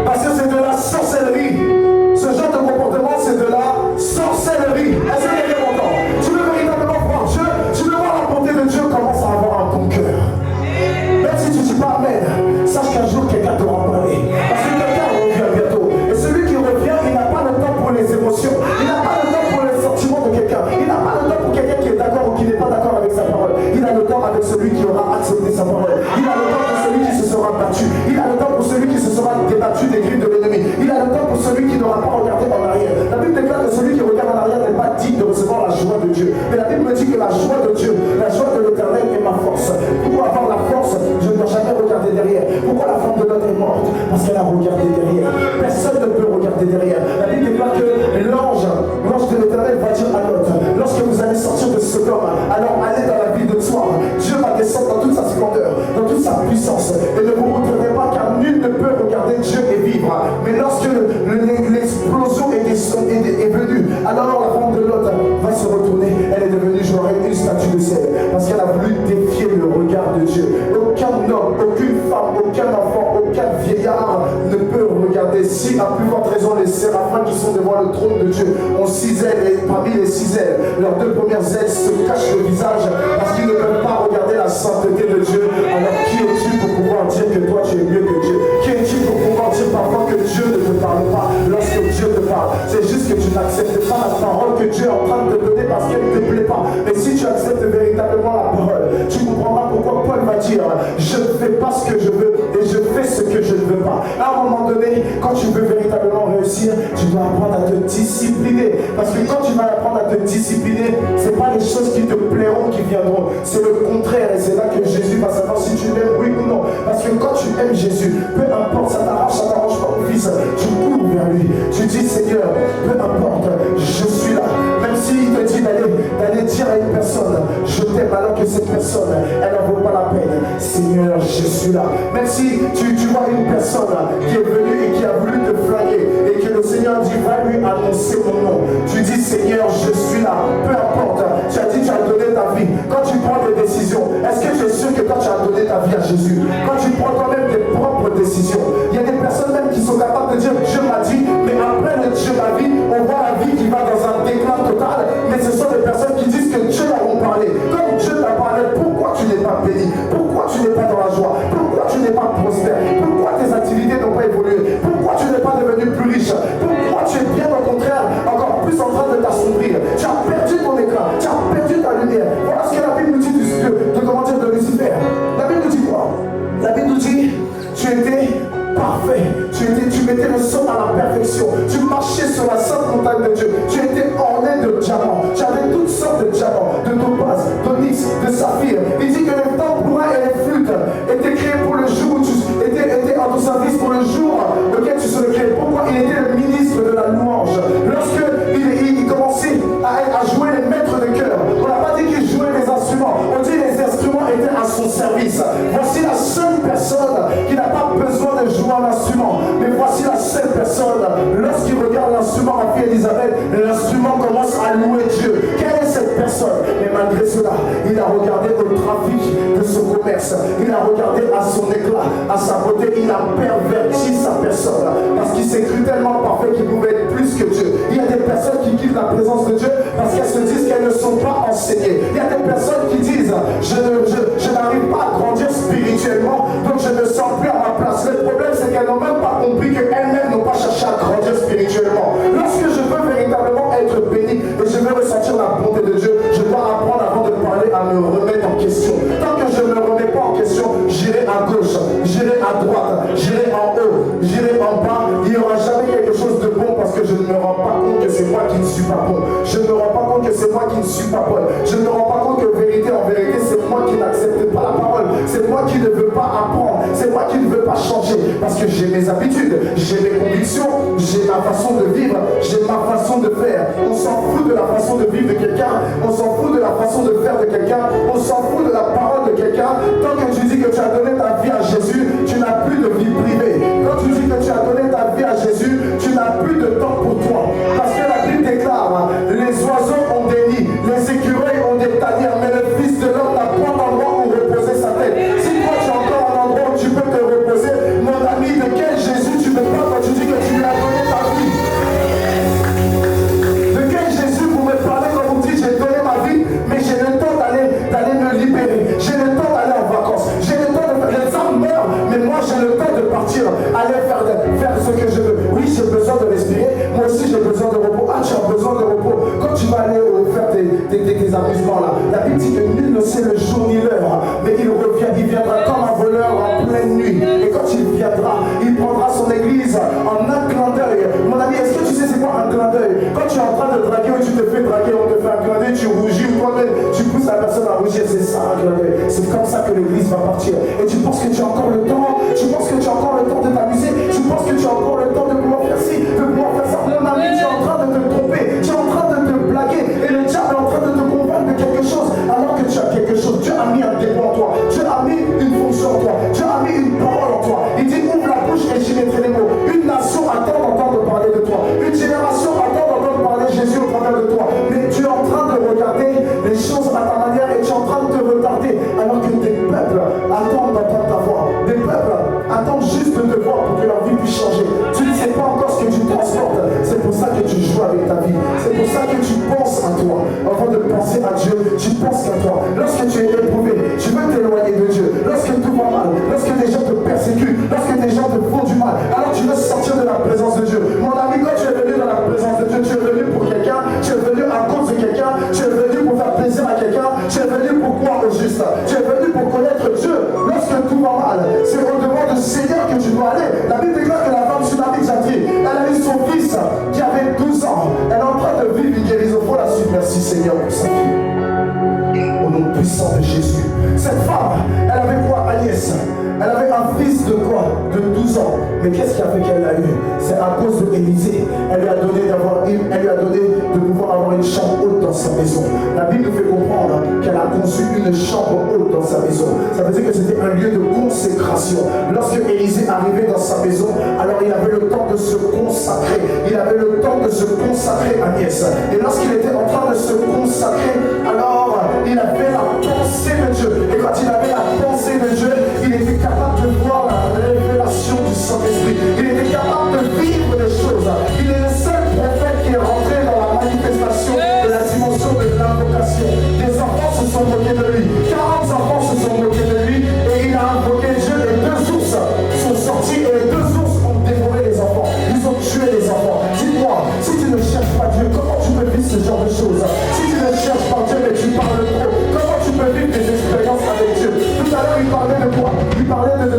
Parce que c'est de la sorcellerie. Ce genre de comportement, c'est de la sorcellerie. Est-ce que vous avez longtemps? Tu veux véritablement voir Dieu? Tu veux voir la bonté de Dieu? Commence à avoir un bon cœur. Même si tu ne dis pas Amen, sache qu'un jour quelqu'un te rend parler. Parce que quelqu'un revient bientôt. Et celui qui revient, il n'a pas le temps pour les émotions. Il n'a pas le temps pour les sentiments de quelqu'un. Il n'a pas le temps pour quelqu'un qui est d'accord ou qui n'est pas d'accord avec sa parole. Il a le temps avec celui qui aura accepté sa parole. Dieu. La joie de l'Éternel est ma force. Pour avoir la force, je ne dois jamais regarder derrière. Pourquoi la femme de Lot est morte? Parce qu'elle a regardé derrière. Personne ne peut regarder derrière. La Bible déclare que l'ange de l'Éternel va dire à Lot, lorsque vous allez sortir de Sodome, alors allez dans la ville de Zoar. Dieu va descendre dans toute sa splendeur, dans toute sa puissance. Et ne vous retournez pas, car nul ne peut regarder Dieu et vivre. Mais lorsque l'explosion est venue, alors la femme de Lot va se retourner. Elle est devenue genre une statue de sel, parce qu'elle a voulu défier le regard de Dieu. Aucun homme, aucune femme, aucun enfant, aucun vieillard ne peut regarder. Si à plus forte raison les séraphins qui sont devant le trône de Dieu ont 6 ailes, et parmi les 6 ailes, leurs 2 premières ailes se cachent le visage parce qu'ils ne peuvent pas regarder la sainteté de Dieu. Alors qui es-tu pour pouvoir dire que toi tu es mieux que Dieu? Qui es-tu pour pouvoir dire parfois que Dieu ne te parle pas lorsque Dieu te parle? C'est juste que tu n'acceptes pas la parole que Dieu est en train de te donner parce qu'elle ne te plaît pas. Mais si tu acceptes véritablement la parole, tu comprendras pourquoi Paul va dire je ne fais pas ce que je veux et je fais ce que je ne veux pas. À un moment donné, quand tu veux véritablement réussir, tu dois apprendre à te discipliner. Parce que quand tu vas apprendre à te discipliner, ce n'est pas les choses qui te plairont qui viendront. C'est le contraire. Et c'est là que Jésus va savoir si tu l'aimes, oui ou non. Parce que quand tu aimes Jésus, peu importe, ça t'arrange pas, mon fils, tu cours vers lui. Tu dis Seigneur, peu importe, je suis là. Même s'il te dit d'aller dire à une personne, je t'aime, alors que cette personne, elle n'en vaut pas la peine. Seigneur, je suis là. Même si tu vois une personne qui est venue et qui a voulu te flaguer et que le Seigneur dit, va lui annoncer mon nom. Tu dis, Seigneur, je suis là. Peu importe, tu as dit, tu as donné ta vie. Quand tu prends des décisions, est-ce que tu es sûr que toi, tu as donné ta vie à Jésus? Quand tu prends toi-même tes propres décisions, il y a des personnes même qui sont capables de dire, Dieu m'a dit, mais après le Dieu m'a dit, on voit la vie qui va dans un déclin total. Mais ce sont des personnes qui disent que Dieu leur a parlé. Comme Dieu t'a parlé, pourquoi tu n'es pas béni? Pourquoi tu n'es pas dans la joie? Pourquoi tu n'es pas prospère? Pourquoi tes activités n'ont pas évolué? Pourquoi tu n'es pas devenu plus riche? Pourquoi tu es bien au contraire encore plus en train de t'assombrir? Tu as perdu ton écran, tu as perdu ta lumière. Voilà ce que la Bible nous dit de Lucifer. La Bible nous dit quoi? La Bible nous dit, tu étais parfait, tu mettais le sol à la perfection, tu marchais sur la sainte montagne de Dieu, tu étais orné de diamants, tu avais toutes sortes de diamants, de topaz, d'onyx, de saphir. Il dit que le tambourin et les flûtes étaient créés pour le jour où tu étais en ton service, pour le jour auquel tu serais créé. Pourquoi? Il était le ministre de la louange. Lorsque il commençait à jouer les maîtres de cœur, on n'a pas dit qu'il jouait les instruments, on dit les instruments étaient à son service. Voici la seule personne qui n'a pas besoin de jouer un instrument, mais voici la seule personne, lorsqu'il regarde l'instrument, ma fille Elisabeth, l'instrument commence à louer Dieu. Quelle est cette personne? Mais malgré cela, il a regardé au trafic de son commerce, il a regardé à son éclat, à sa beauté, il a perverti sa personne, parce qu'il s'est cru tellement parfait qu'il pouvait être plus que Dieu. Il y a des personnes qui quittent la présence de Dieu parce qu'elles se disent qu'elles ne sont pas enseignées. Il y a des personnes qui disent, je n'arrive pas à grandir spirituellement, donc je ne sens plus à ma place. Le problème, c'est qu'elles n'ont même pas compris qu'elles-mêmes n'ont pas cherché à grandir spirituellement. Lorsque je veux véritablement être béni et je veux ressentir la bonté de Dieu, je dois apprendre avant de parler à me remettre en question. Tant que je ne me remets pas en question, j'irai à gauche, j'irai à droite, j'irai en haut, j'irai en bas. Il n'y aura jamais quelque chose de bon parce que je ne me rends pas compte que c'est moi qui ne suis pas bon. Je ne me rends pas compte que c'est moi qui ne suis pas bonne. Je ne me rends pas compte que en vérité, c'est moi qui n'accepte pas la parole. C'est moi qui ne veux pas apprendre. C'est moi qui ne veux pas changer. Parce que j'ai mes habitudes, j'ai mes convictions, j'ai ma façon de vivre, j'ai ma façon de faire. On s'en fout de la façon de vivre de quelqu'un. On s'en fout de la façon de faire de quelqu'un. On s'en fout de la parole de quelqu'un. Tant que tu dis que tu as donné ta vie à Jésus, tu n'as plus de vie privée. Quand tu dis que tu as donné ta vie à Jésus, tu n'as plus de temps pour toi. Parce que la Bible déclare, les oiseaux ont des nids, les écureuils ont des tanières, mais le Fils de l'homme n'a point d'endroit où reposer sa tête. Si toi tu as encore un endroit où tu peux te reposer, mon ami, de quel Jésus tu me parles quand tu dis que tu lui as donné ta vie? De quel Jésus vous me parlez quand vous dites j'ai donné ma vie, mais j'ai le temps d'aller me libérer, j'ai le temps d'aller en vacances, j'ai le temps de faire, les hommes meurent, mais moi j'ai le temps de partir, aller faire ce que je veux. Oui, j'ai besoin de respirer, moi aussi j'ai besoin de repos. Ah, tu as besoin de repos. Quand tu vas aller faire tes amusements là, la Bible dit que nul ne sait le jour ni l'heure, mais il viendra comme un voleur en pleine nuit. Et quand il viendra, il prendra son église en un clin d'œil. Mon ami, est-ce que tu sais c'est quoi un clin d'œil? Quand tu es en train de draguer ou tu te fais draguer, on te fait un clin d'œil, tu rougis ou toi-même tu pousses la personne à bouger, c'est ça. C'est comme ça que l'église va partir. Et tu penses que tu as encore le temps, tu penses que tu as encore le temps de t'amuser, tu penses que tu as encore le temps de pouvoir faire ci, de pouvoir faire ça. Mon ami, tu es en train de te tromper, tu es en train de te blaguer, et le diable est en train de te convaincre de quelque chose, alors que tu as quelque chose. Dieu a mis un dépôt en toi, Dieu a mis une fonction en toi, Dieu a mis une parole en toi. Il dit ouvre la bouche et j'y mettrai les mots. Une nation attend d'entendre parler de toi, une génération attend d'entendre parler de Jésus au travers de toi. Mais tu es en train de regarder les choses à ta manière et tu es en train de te retarder, alors que des peuples attendent d'entendre ta voix. Des peuples attendent juste de te voir pour que leur vie puisse changer. Tu ne sais pas encore ce que tu transportes. C'est pour ça que tu joues avec ta vie. C'est pour ça que tu penses à toi. Avant de penser à Dieu, tu penses à toi. Lorsque tu es éprouvé, tu veux t'éloigner de Dieu. Lorsque tout va mal, lorsque des gens te persécutent, lorsque des gens te font du mal, alors tu veux sortir de la présence de Dieu. Mon ami, quand tu es venu dans la présence de Dieu, tu es venu pour quelqu'un, tu es venu à cause de quelqu'un, tu es venu pour faire plaisir à quelqu'un, tu es venu pour croire au juste, tu es venu pour connaître Dieu. Lorsque tout va mal, c'est au devant du Seigneur que tu dois aller. La Bible déclare que la femme tsunami Jatri, elle a eu son fils qui avait 12 ans. Elle est en train de vivre une guérison. Faut la suivre. Merci Seigneur pour sa vie. Au nom puissant de Jésus. Cette femme, elle avait quoi, Agnès? Elle avait un fils de quoi? De 12 ans. Mais qu'est-ce qui a fait qu'elle l'a eu? C'est à cause d'Élisée. Elle lui a donné de pouvoir avoir une chambre haute dans sa maison. La Bible nous fait comprendre qu'elle a conçu une chambre haute dans sa maison. Ça veut dire que c'était un lieu de consécration. Lorsque Élisée arrivait dans sa maison, alors il avait le temps de se consacrer. Il avait le temps de se consacrer à Agnès. Et lorsqu'il était en train de se consacrer, alors il avait la pensée de Dieu. Et quand il avait la pensée de Dieu, il était capable de voir la révélation du Saint-Esprit. Il était capable de vivre les choses. Il est le seul prophète qui est rentré dans la manifestation de la dimension de l'invocation. Des enfants se sont moqués de lui. 40 enfants se sont moqués de lui. Et il a invoqué Dieu. Les 2 ours sont sortis et les 2 ours ont dévoré les enfants. Ils ont tué les enfants. Dis-moi, si tu ne cherches pas Dieu, comment tu peux vivre ce genre de choses? Si tu ne cherches pas Dieu mais tu parles trop, comment tu peux vivre des expériences avec Dieu? Tout à l'heure, il parlait de quoi? Il parlait de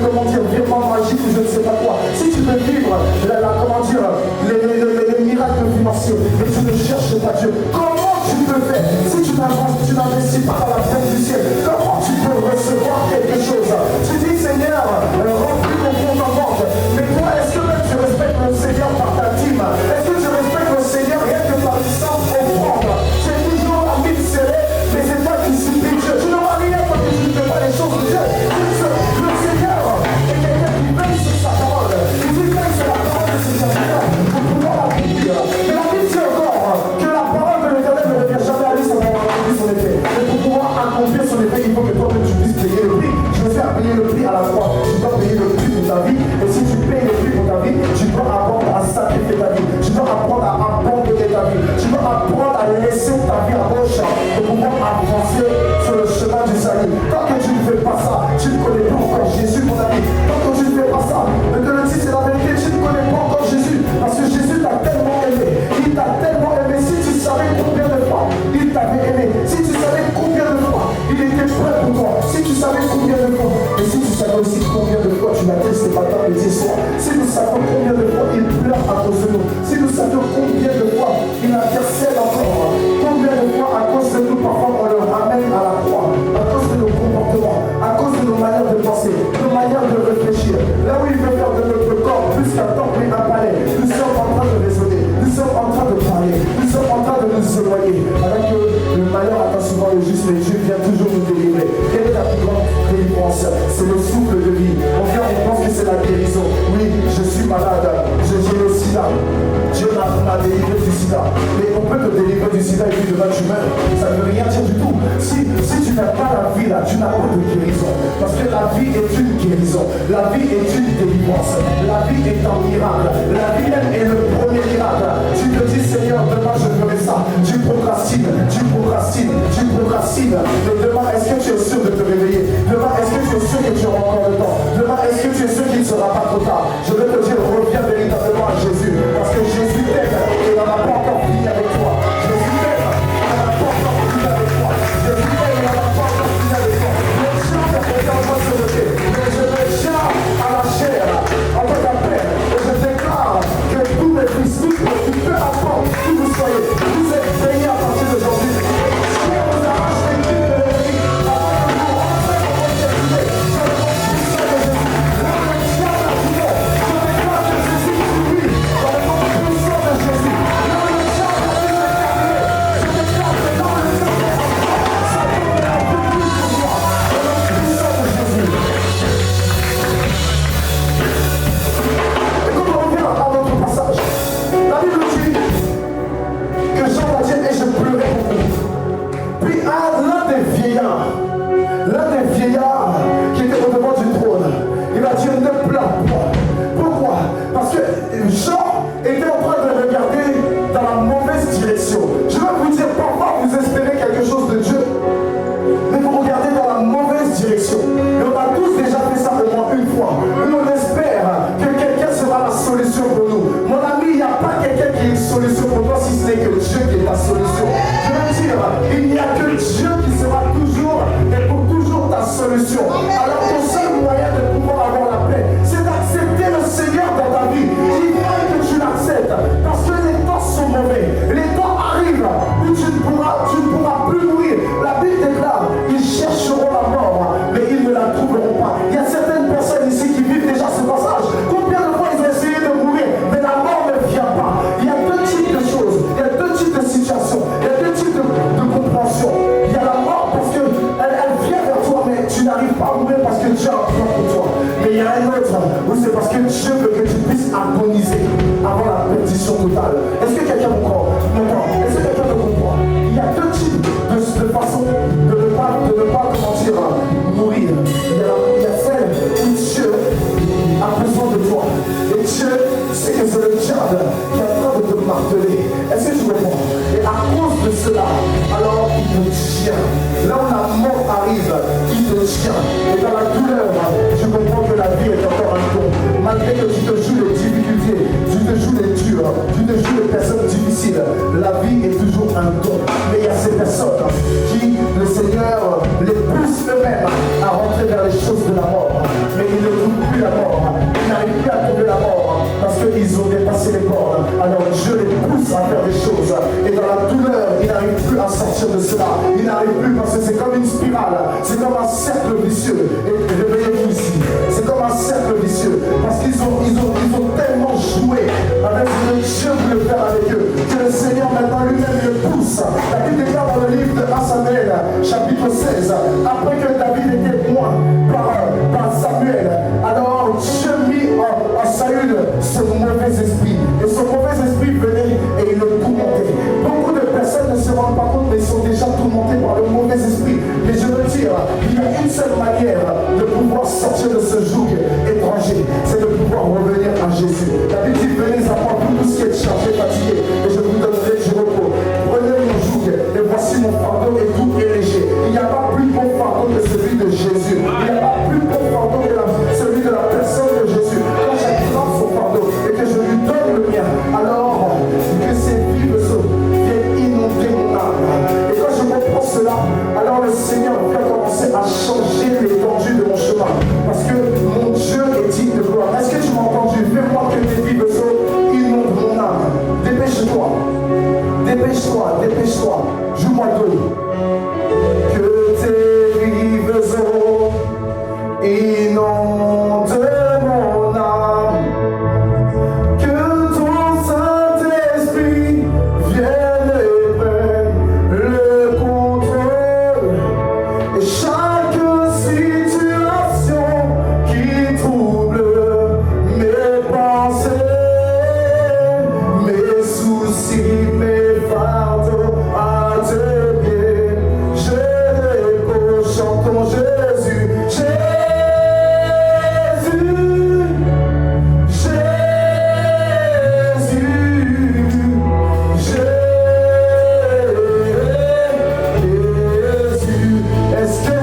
comment dire, virement magique ou je ne sais pas quoi. Si tu veux vivre, comment dire, les miracles financiers, mais tu ne cherches pas Dieu, comment tu peux faire? Si tu n'investis pas dans la fête du ciel, comment tu peux recevoir quelque chose? Tu dis, Seigneur, remplis mon compte en banque. Mais toi, est-ce que même tu respectes le Seigneur par ta dîme? Est-ce que tu respectes le Seigneur rien que par une simple offrande? Tu es toujours la mine serrée, mais c'est toi qui supplies Dieu. Tu n'auras rien parce que tu ne fais pas les choses de Dieu. Le Seigneur est quelqu'un qui veille sur sa parole. Il dit veille sur la parole de ses serviteurs pour pouvoir l'accomplir. Mais la Bible dit encore que la parole de l'Éternel ne revient jamais à lui sans avoir accompli son effet. Mais pour pouvoir accomplir son effet, il faut que toi-même tu puisses payer le prix. Jésus a payé le prix à la croix. Tu dois payer le prix pour ta vie. Et si tu payes le prix pour ta vie, tu dois apprendre à sacrifier ta vie. Tu dois apprendre à abandonner ta vie. Tu dois apprendre à laisser ta vie à gauche pour pouvoir avancer sur le chemin du salut. Tant que tu ne fais pas ça, tu ne connais pas encore Jésus, mon ami. Tant que tu ne fais pas ça, je te le dis, c'est la vérité, tu ne connais pas encore Jésus. Parce que Jésus t'a tellement aimé. Il t'a tellement aimé. Si tu savais combien de fois il t'avait aimé, si tu savais combien de fois il était prêt pour toi, si tu savais combien de fois, et si tu savais aussi combien de fois tu l'appelles ce matin, midi et soir, si nous savons combien de fois il pleure à cause de nous, si nous savions combien de fois il intercède encore, combien de fois à cause de nous parfois on le ramène à la croix, à cause de nos comportements, à cause de nos manières de penser, nos manières de réfléchir, là où il veut faire de notre corps plus qu'un temple et un palais, nous sommes en train de raisonner, nous sommes en train de parler, nous sommes en train de nous éloigner, alors que le malheur attend souvent le juste, mais Dieu vient toujours nous délivrer. Quelle est la plus grande délivrance? C'est le souffle de vie. On vient, on pense que c'est la guérison. Oui, je suis malade, j'ai le sida. Dieu m'a délivré du sida. Mais on peut te délivrer du sida et puis demain tu meurs. Ça ne veut rien dire du tout. Si tu n'as pas la vie là, tu n'as pas de guérison. Parce que la vie est une guérison. La vie est une délivrance. La vie est un miracle. La vie même est le premier miracle. Tu te dis, Seigneur, demain je ferai ça. Tu procrastines. Mais demain, est-ce que tu es sûr de te réveiller? Demain, est-ce que tu es sûr que tu auras encore le temps? Demain, est-ce que tu es sûr qu'il ne sera pas trop tard? Je vais te dire, reviens véritablement à Jésus. Parce que Jésus t'aime et il n'en a pas encore fini avec toi. Jésus t'aime, il n'en a pas encore fini avec toi. Jésus t'aime, il n'en a pas encore fini avec toi. Les gens ne peuvent pas se lever. Mais je me charge à la chair, en tant qu'appel. Et je déclare que tous mes fils, peu importe qui vous soyez, vous êtes bénis à partir d'aujourd'hui. Je vous arrache les ta solution. Je veux dire, il n'y a que Dieu qui sera toujours et pour toujours ta solution. Alors ton seul moyen de pouvoir avoir la paix, c'est d'accepter le Seigneur dans ta vie. Il faut que tu l'acceptes parce que les temps sont mauvais. Les temps arrivent où tu ne pourras plus mourir. La Bible déclare, ils chercheront la mort, mais ils ne la trouveront pas. Il y a certaines personnes ici qui vivent déjà ce passage. Combien de fois ils ont essayé de mourir, mais la mort ne vient pas. Il y a deux types de choses, il y a deux types de situations, il y a deux types de compréhension. Il y a la mort parce qu'elle vient vers toi, mais tu n'arrives pas à mourir parce que Dieu a un plan pour toi. Mais il y a un autre où c'est parce que Dieu veut que tu puisses agoniser avant la perdition totale. Est-ce que quelqu'un me comprend? Est-ce que quelqu'un me comprend? Il y a deux types de façons de ne pas comment dire, mourir. Il y a celle où Dieu a besoin de toi. Et Dieu sait que c'est le diable qui est en train de te marteler. Est-ce que tu comprends? Et à cause de cela, alors il te tient. Là où la mort arrive, il te tient. Et dans la douleur, je comprends que la vie est encore un don. Malgré que tu te joues les difficultés, tu te joues les durs, tu te joues les personnes difficiles, la vie est toujours un don. Mais il y a ces personnes qui, le Seigneur, les pousse eux-mêmes à rentrer vers les choses de la mort. Mais ils ne trouvent plus la mort. Ils n'arrivent plus à trouver la mort parce qu'ils ont dépassé les bornes. Alors Dieu les pousse à faire des choses. Et dans la douleur, ils n'arrivent plus à sortir de cela. Ils n'arrivent plus parce que c'est comme une spirale. C'est comme un cercle vicieux. Et réveillez-vous ici. C'est comme un cercle vicieux. Parce qu'ils ont tellement joué avec ce que Dieu voulait faire avec eux. Que le Seigneur maintenant lui-même le pousse. La Bible déclare dans le livre de 1 Samuel, chapitre 16. Après que David était point par Samuel, alors Dieu mit en Saül ce mauvais esprit. Et ce mauvais esprit venait et il le tourmentait. Beaucoup de personnes ne se rendent pas compte, mais ils sont déjà tourmentés par le mauvais esprit. Mais je veux dire, il y a une seule manière de pouvoir sortir de ce joug étranger, c'est de pouvoir revenir à Jésus. La Bible dit, venez à moi tout ce qui est chargé, fatigué, et je vous donnerai du repos. Prenez mon joug, et voici mon fardeau est doux et léger. Il n'y a pas plus bon fardeau que celui de Jésus. Il n'y a pas plus bon fardeau que celui de la personne de Jésus. Quand je prends son fardeau et que je lui donne le mien, alors que ces vives eaux viennent inonder mon âme. Et quand je comprends cela, alors le Seigneur va commencer à changer l'étendue de mon chemin. Parce que mon Dieu est digne de gloire. Est-ce que tu m'as entendu? Fais-moi que tes vives eaux inondent mon âme. Dépêche-toi. Dépêche-toi, dépêche-toi. Joue-moi d'eau. Que tes vives eaux inondent mon âme. Que ton Saint-Esprit vienne et prenne le contrôle. Et chaque situation qui trouble mes pensées, mes soucis, mes fardeaux à tes pieds, je dépose, chantons Jésus, Jésus, Jésus, Jésus. Est-ce que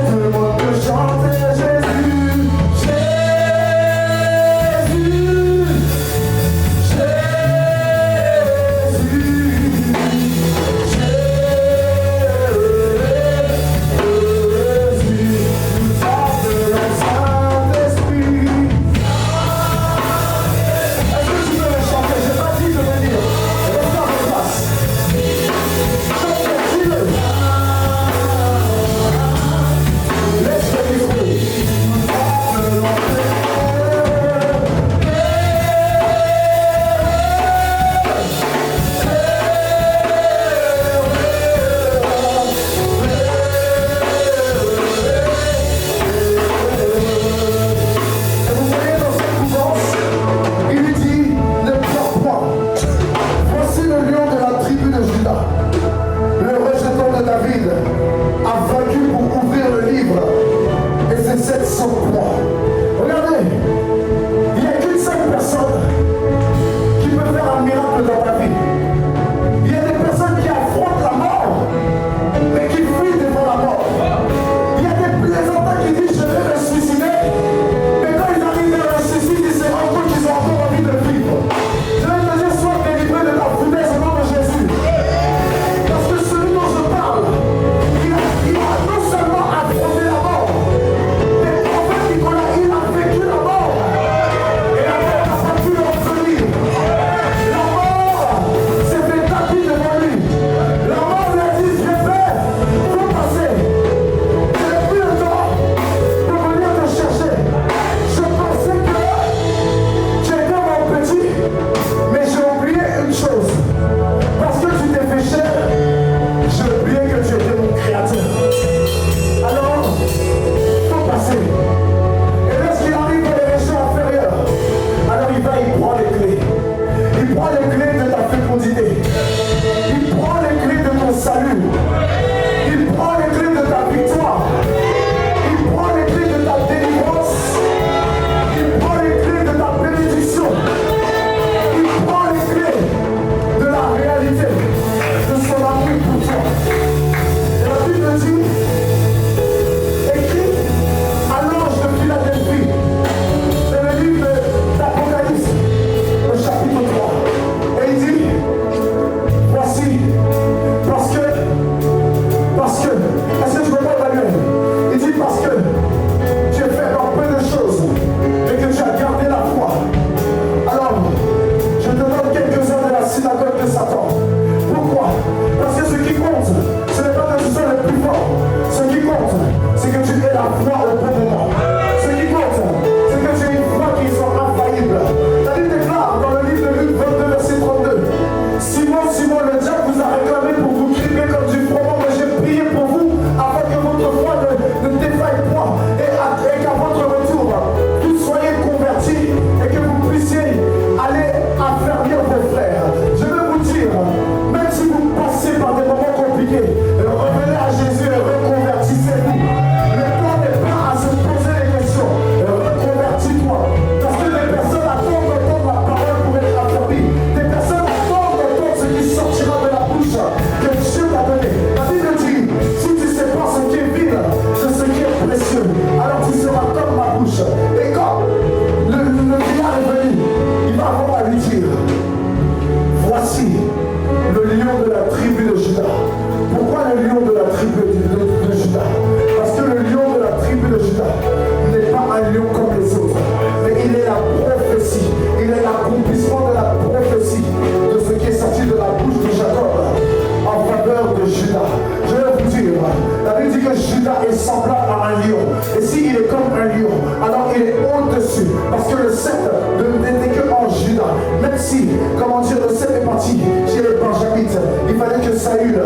Judas est semblable à un lion. Et s'il est comme un lion, alors il est au-dessus. Parce que le sceptre n'était que en Judas. Même si, comment dire, le sceptre est parti chez les Benjamites, il fallait que Saül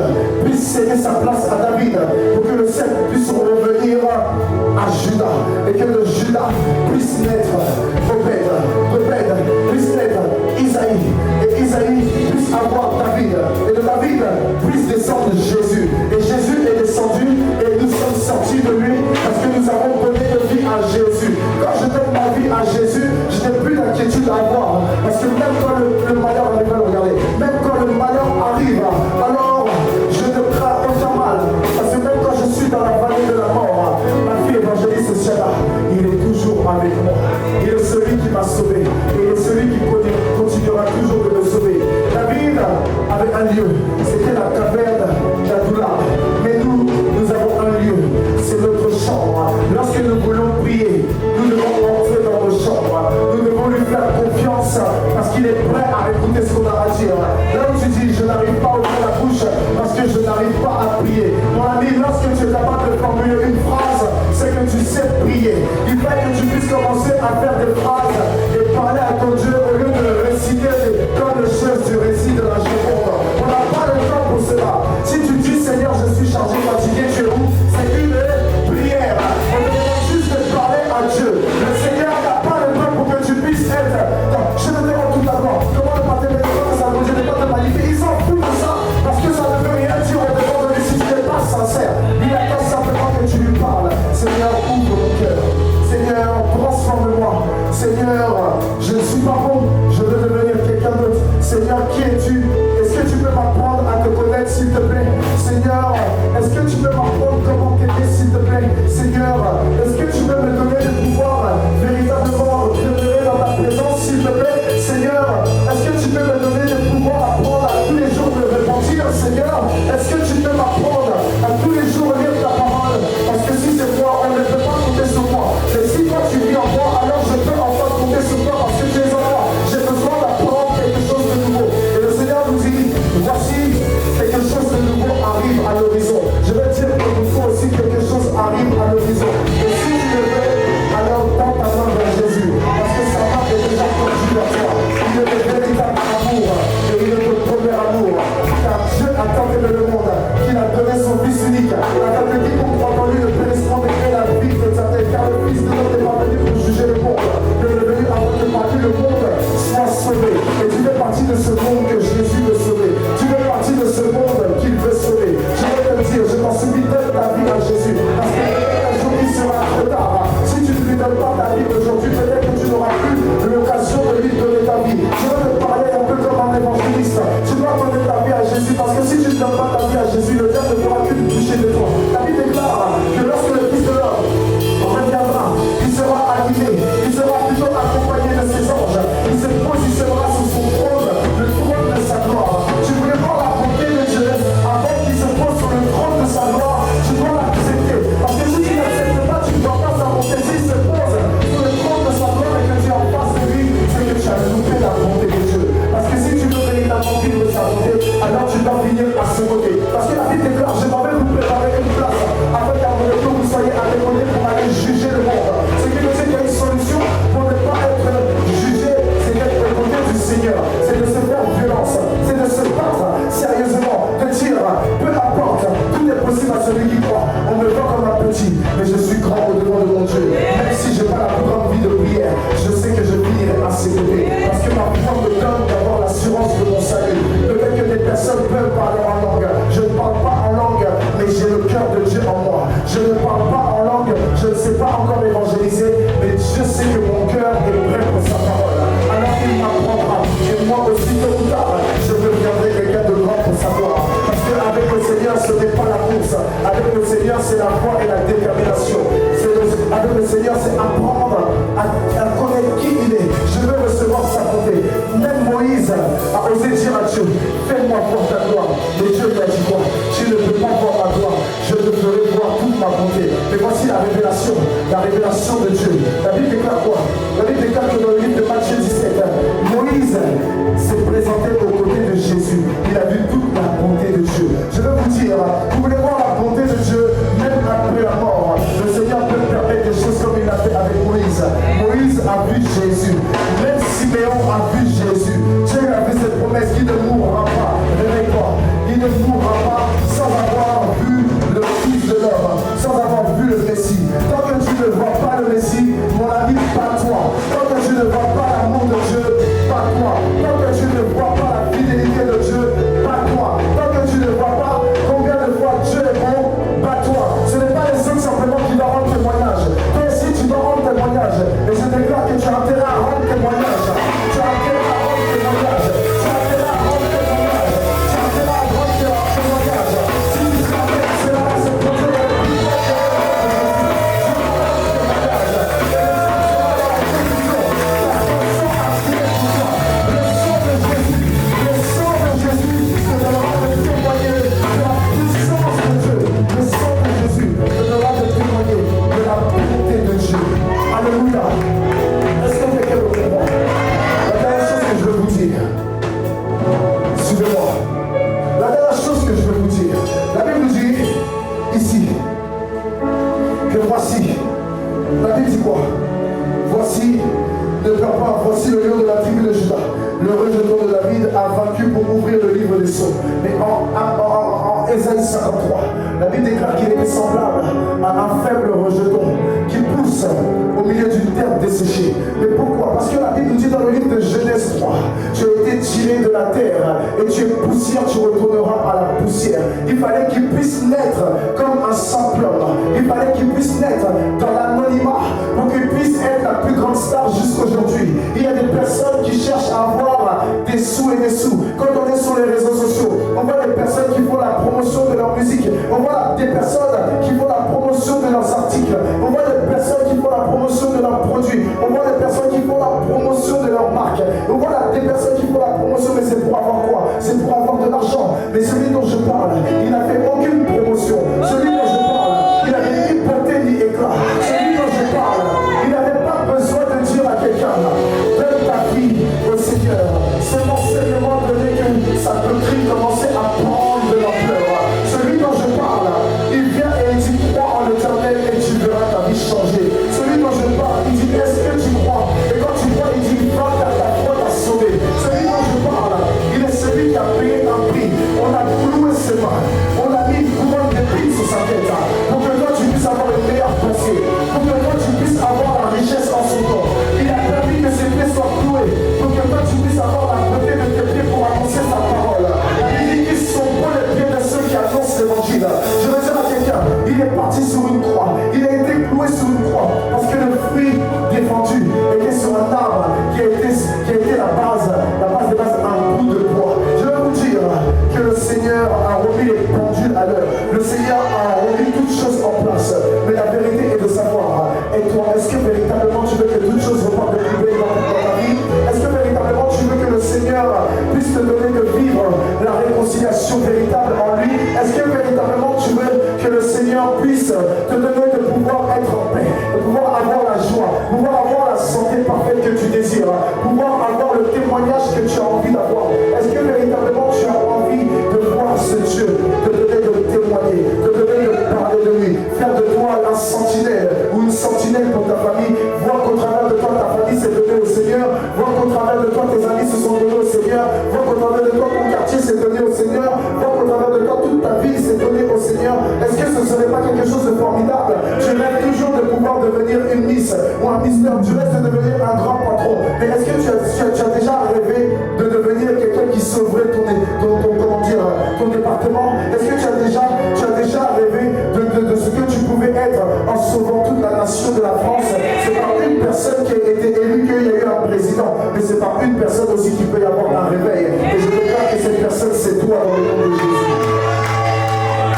puisse céder sa place à David pour que le sceptre puisse revenir à Judas. Et que le Judas puisse naître Obed puisse naître Isaïe. Et Isaïe puisse avoir David. Et de David puisse descendre Jésus. Et Jésus est descendu et nous sommes sortis de lui parce que nous avons donné de vie à Jésus. Quand je donne ma vie à Jésus, je n'ai plus d'inquiétude à avoir. Parce que même quand le malheur arrive, regardez, même quand le malheur arrive, alors je ne crains aucun mal. Parce que même quand je suis dans la vallée de la mort, ma fille évangéliste Siana, il est toujours avec moi. Il est celui qui m'a sauvé. Et il est celui qui continuera toujours de me sauver. David avait un lieu, c'était la caverne d'Adoula. Mais nous avons un lieu, c'est notre chambre. Lorsque nous voulons prier, nous devons entrer dans nos chambres. Nous devons lui faire confiance parce qu'il est prêt à écouter ce qu'on a à dire. Là où tu dis, je n'arrive pas à ouvrir la bouche parce que je n'arrive pas à prier. Mon ami, lorsque tu es capable de formuler une phrase, c'est que tu sais prier. Il faut que tu puisses commencer à faire des phrases et parler à ton Dieu au lieu de réciter comme le chef du récit de la Joconde. On n'a pas le temps pour cela. Si tu dis Seigneur, je suis chargé, fatigué, tu es où? C'est une prière. On demande juste de parler à Dieu. Le Seigneur n'a pas le temps pour que tu puisses être. Je te demande tout d'abord, comment ne pas te mettre face à Dieu, ne pas te magnifier. Ils s'en foutent de ça parce que ça ne veut rien dire au devant de lui si tu n'es pas sincère. Il attend simplement que tu lui parles. Seigneur, ouvre mon cœur. Seigneur, transforme-moi. Seigneur, je ne suis pas bon, je veux devenir quelqu'un d'autre. Seigneur, qui es-tu? Est-ce que tu peux m'apprendre à te connaître, s'il te plaît? Seigneur, est-ce que tu peux m'apprendre comment t'aider, s'il te plaît? Seigneur, est-ce que tu peux me donner le pouvoir véritablement demeurer dans ta présence, s'il te plaît? Seigneur, est-ce que tu peux me donner le pouvoir apprendre à tous les jours de repentir? Seigneur, est-ce que tu peux m'apprendre à tous les jours lire ta parole? Parce que si c'est moi, on ne peut pas compter sur moi. Mais si toi tu vis en moi, alors je peux enfin compter sur toi parce que tu es en moi. J'ai besoin d'apprendre quelque chose de nouveau. Et le Seigneur nous dit, voici quelque chose de nouveau arrive à l'horizon. Je vais dire qu'il nous faut aussi quelque chose arrive à l'horizon. Et si tu le veux, alors tends ta main vers Jésus. Parce que sa main est déjà tendue vers toi. Il est le véritable amour. Et il est le premier amour. Car Dieu a tant aimé le monde qu'il a donné son Fils unique. Afin que quiconque croit en lui ne périsse point mais ait la vie éternelle. Car le Fils de l'homme n'est pas venu pour juger le monde. Il est venu avant que parmi le monde soit sauvé. Et tu fais partie de ce monde que Jésus veut sauver. Tu fais partie de ce monde qu'il veut sauver. Je vais te dire, je t'en supplie, donne ta vie à Jésus. Parce que un jour il sera trop tard. Si tu ne lui donnes pas ta vie aujourd'hui, peut-être que tu n'auras plus l'occasion de lui donner ta vie. Je vais te parler un peu comme un évangéliste. Tu dois donner ta vie à Jésus. Parce que si tu ne donnes pas ta vie à Jésus, le diable ne pourra plus toucher de toi. La Bible déclare que lorsque le Fils de l'homme reviendra, il sera animé, il sera plutôt accompagné de ses anges. Il se positionnera sur son trône, le trône de sa gloire. Tu voulais voir la bonté de Dieu avant qu'il se pose sur le trône de sa gloire. Tu dois l'accepter. Parce que si tu n'acceptes pas, tu ne dois pas s'avancer. S'il se pose sur le trône de sa gloire et que tu es en face de lui, c'est que tu as loupé la bonté de Dieu. Parce que si tu veux véritablement vivre sa bonté, alors tu dois venir à ce côté. Parce que la Bible déclare, je m'en vais vous préparer une place afin qu'à mon retour vous soyez adéquats pour aller juger le monde. Ce qui veut dire qu'il y a une solution pour ne pas être jugé, c'est d'être au côté du Seigneur. C'est de se faire violence, c'est de se battre sérieusement, de dire, peu importe, tout est possible à celui qui croit. On me voit comme un petit, mais je suis grand au devant de mon Dieu. Même si je n'ai pas la plus grande vie de prière, je sais que je finirai à ses côtés. Parce que ma foi me donne d'avoir l'assurance de mon salut. Peut-être que des personnes peuvent parler en langue. Je ne parle pas en langue, mais j'ai le cœur de Dieu en moi. Je ne parle pas en langue, je ne sais pas encore évangéliser, mais je sais que mon cœur est prêt pour sa parole. Alors il m'apprendra. Et moi aussi, tôt ou tard, je deviendrai quelqu'un de grand pour sa gloire. Parce qu'avec le Seigneur, ce n'est pas la course. Avec le Seigneur, c'est la foi et la détermination. Avec le Seigneur, c'est apprendre à connaître qui il est. Je veux recevoir sa bonté. Même Moïse a osé dire à Dieu, fais-moi voir ta gloire. Mais Dieu lui a dit quoi? Tu ne peux pas voir ma gloire. Je te ferai voir toute ma bonté. Mais voici la révélation de Dieu. La Bible déclare quoi? La Bible déclare que dans le livre de Matthieu 17, Moïse s'est présenté aux côtés de Jésus. Il a vu toute la bonté de Dieu. Je veux vous dire, vous voulez voir la bonté de Dieu, même après la voici, la Bible dit quoi? Voici, ne pleure pas, voici le lion de la tribu de Juda. Le rejeton de David a vaincu pour ouvrir le livre des sceaux. Mais en Ésaïe 53, la Bible déclare qu'il était semblable à un faible rejeton qui pousse au milieu d'une terre desséchée. Mais pourquoi? Parce que la Bible nous dit dans le livre de Genèse 3, tu as été tiré de la terre et tu es poussière, tu retourneras à la poussière. Il fallait qu'il puisse naître comme un simple homme. Il fallait qu'il puisse naître dans l'anonymat pour qu'il puisse être la plus grande star jusqu'aujourd'hui. Il y a des personnes qui cherchent à avoir des sous et des sous. Quand on est sur les réseaux sociaux, on voit des personnes qui font la promotion de leur musique. On voit des personnes qui font la promotion de leurs articles. On voit des personnes qui font la promotion de leurs produits. On voit des personnes qui font la promotion de leur marque. On voit des personnes qui font la promotion, mais c'est pour avoir quoi? C'est pour avoir de l'argent. Mais celui dont je parle, il n'a fait aucune promotion. Celui dont je parle, il n'avait ni beauté ni éclat. Celui dont je parle, il n'avait pas besoin de dire à quelqu'un, donne ta vie au Seigneur. C'est l'enseignement donné que ça peut commencer à prendre de l'ampleur. Celui dont je parle, il vient et il dit crois en l'Éternel et tu verras ta vie changer. Celui dont je parle, il dit est-ce que tu crois? Et quand tu crois, il dit va car ta foi t'a sauvé. Celui dont je parle, il est celui qui a payé un prix. On a cloué ses mains, on a mis une couronne de prix sur sa tête pour que toi tu puisses avoir une meilleure pensée, pour que toi tu puisses avoir la richesse en son temps. Il a permis que ses pieds soient cloués pour que toi tu puisses avoir la beauté de tes pieds pour annoncer sa parole. Il dit qu'ils sont beaux les pieds de ceux qui annoncent l'évangile. Je veux dire à quelqu'un, il est parti sur une croix, il a été cloué sur une croix parce que le fruit défendu était sur un arbre qui a été la base de base, un bout de bois. Je veux vous dire que le Seigneur a remis les pendules à l'heure. Le Seigneur a remis toutes choses en place. Mais la vérité est de savoir, et toi, est-ce que véritablement tu veux que toutes choses repartent de plus belle dans ta vie? Est-ce que véritablement tu veux que le Seigneur puisse te donner de vivre la réconciliation véritable en lui? Est-ce que véritablement tu veux que le Seigneur puisse te donner de pouvoir être en paix, de pouvoir avoir la joie, pouvoir avoir la santé parfaite que tu désires, pouvoir avoir le témoignage que tu as envie d'avoir? Est-ce que véritablement tu as envie de voir ce Dieu, de donner de témoigner, de donner de parler de lui, faire de toi un sentinelle ou une sentinelle pour ta famille, voir qu'au travers de toi ta famille s'est donnée au Seigneur, voir qu'au travers de toi tes amis se sont donnés au Seigneur, voir qu'au travers de toi ton quartier s'est donné au Seigneur, voir qu'au travers de toi toute ta vie s'est donnée au Seigneur? Est-ce que ce ne serait pas quelque chose de formidable? Tu rêves toujours de pouvoir devenir une Miss ou un Mister, tu rêves de devenir un grand patron, mais est-ce que tu as déjà rêvé de devenir quelqu'un qui sauverait ton département? Est-ce que tu as déjà rêvé de ce que tu pouvais être en sauvant toute la nation de la France? C'est par une personne qui a été élue qu'il y a eu un président, mais c'est par une personne aussi qu'il peut y avoir un réveil. Et je déclare que cette personne c'est toi dans le nom de Jésus.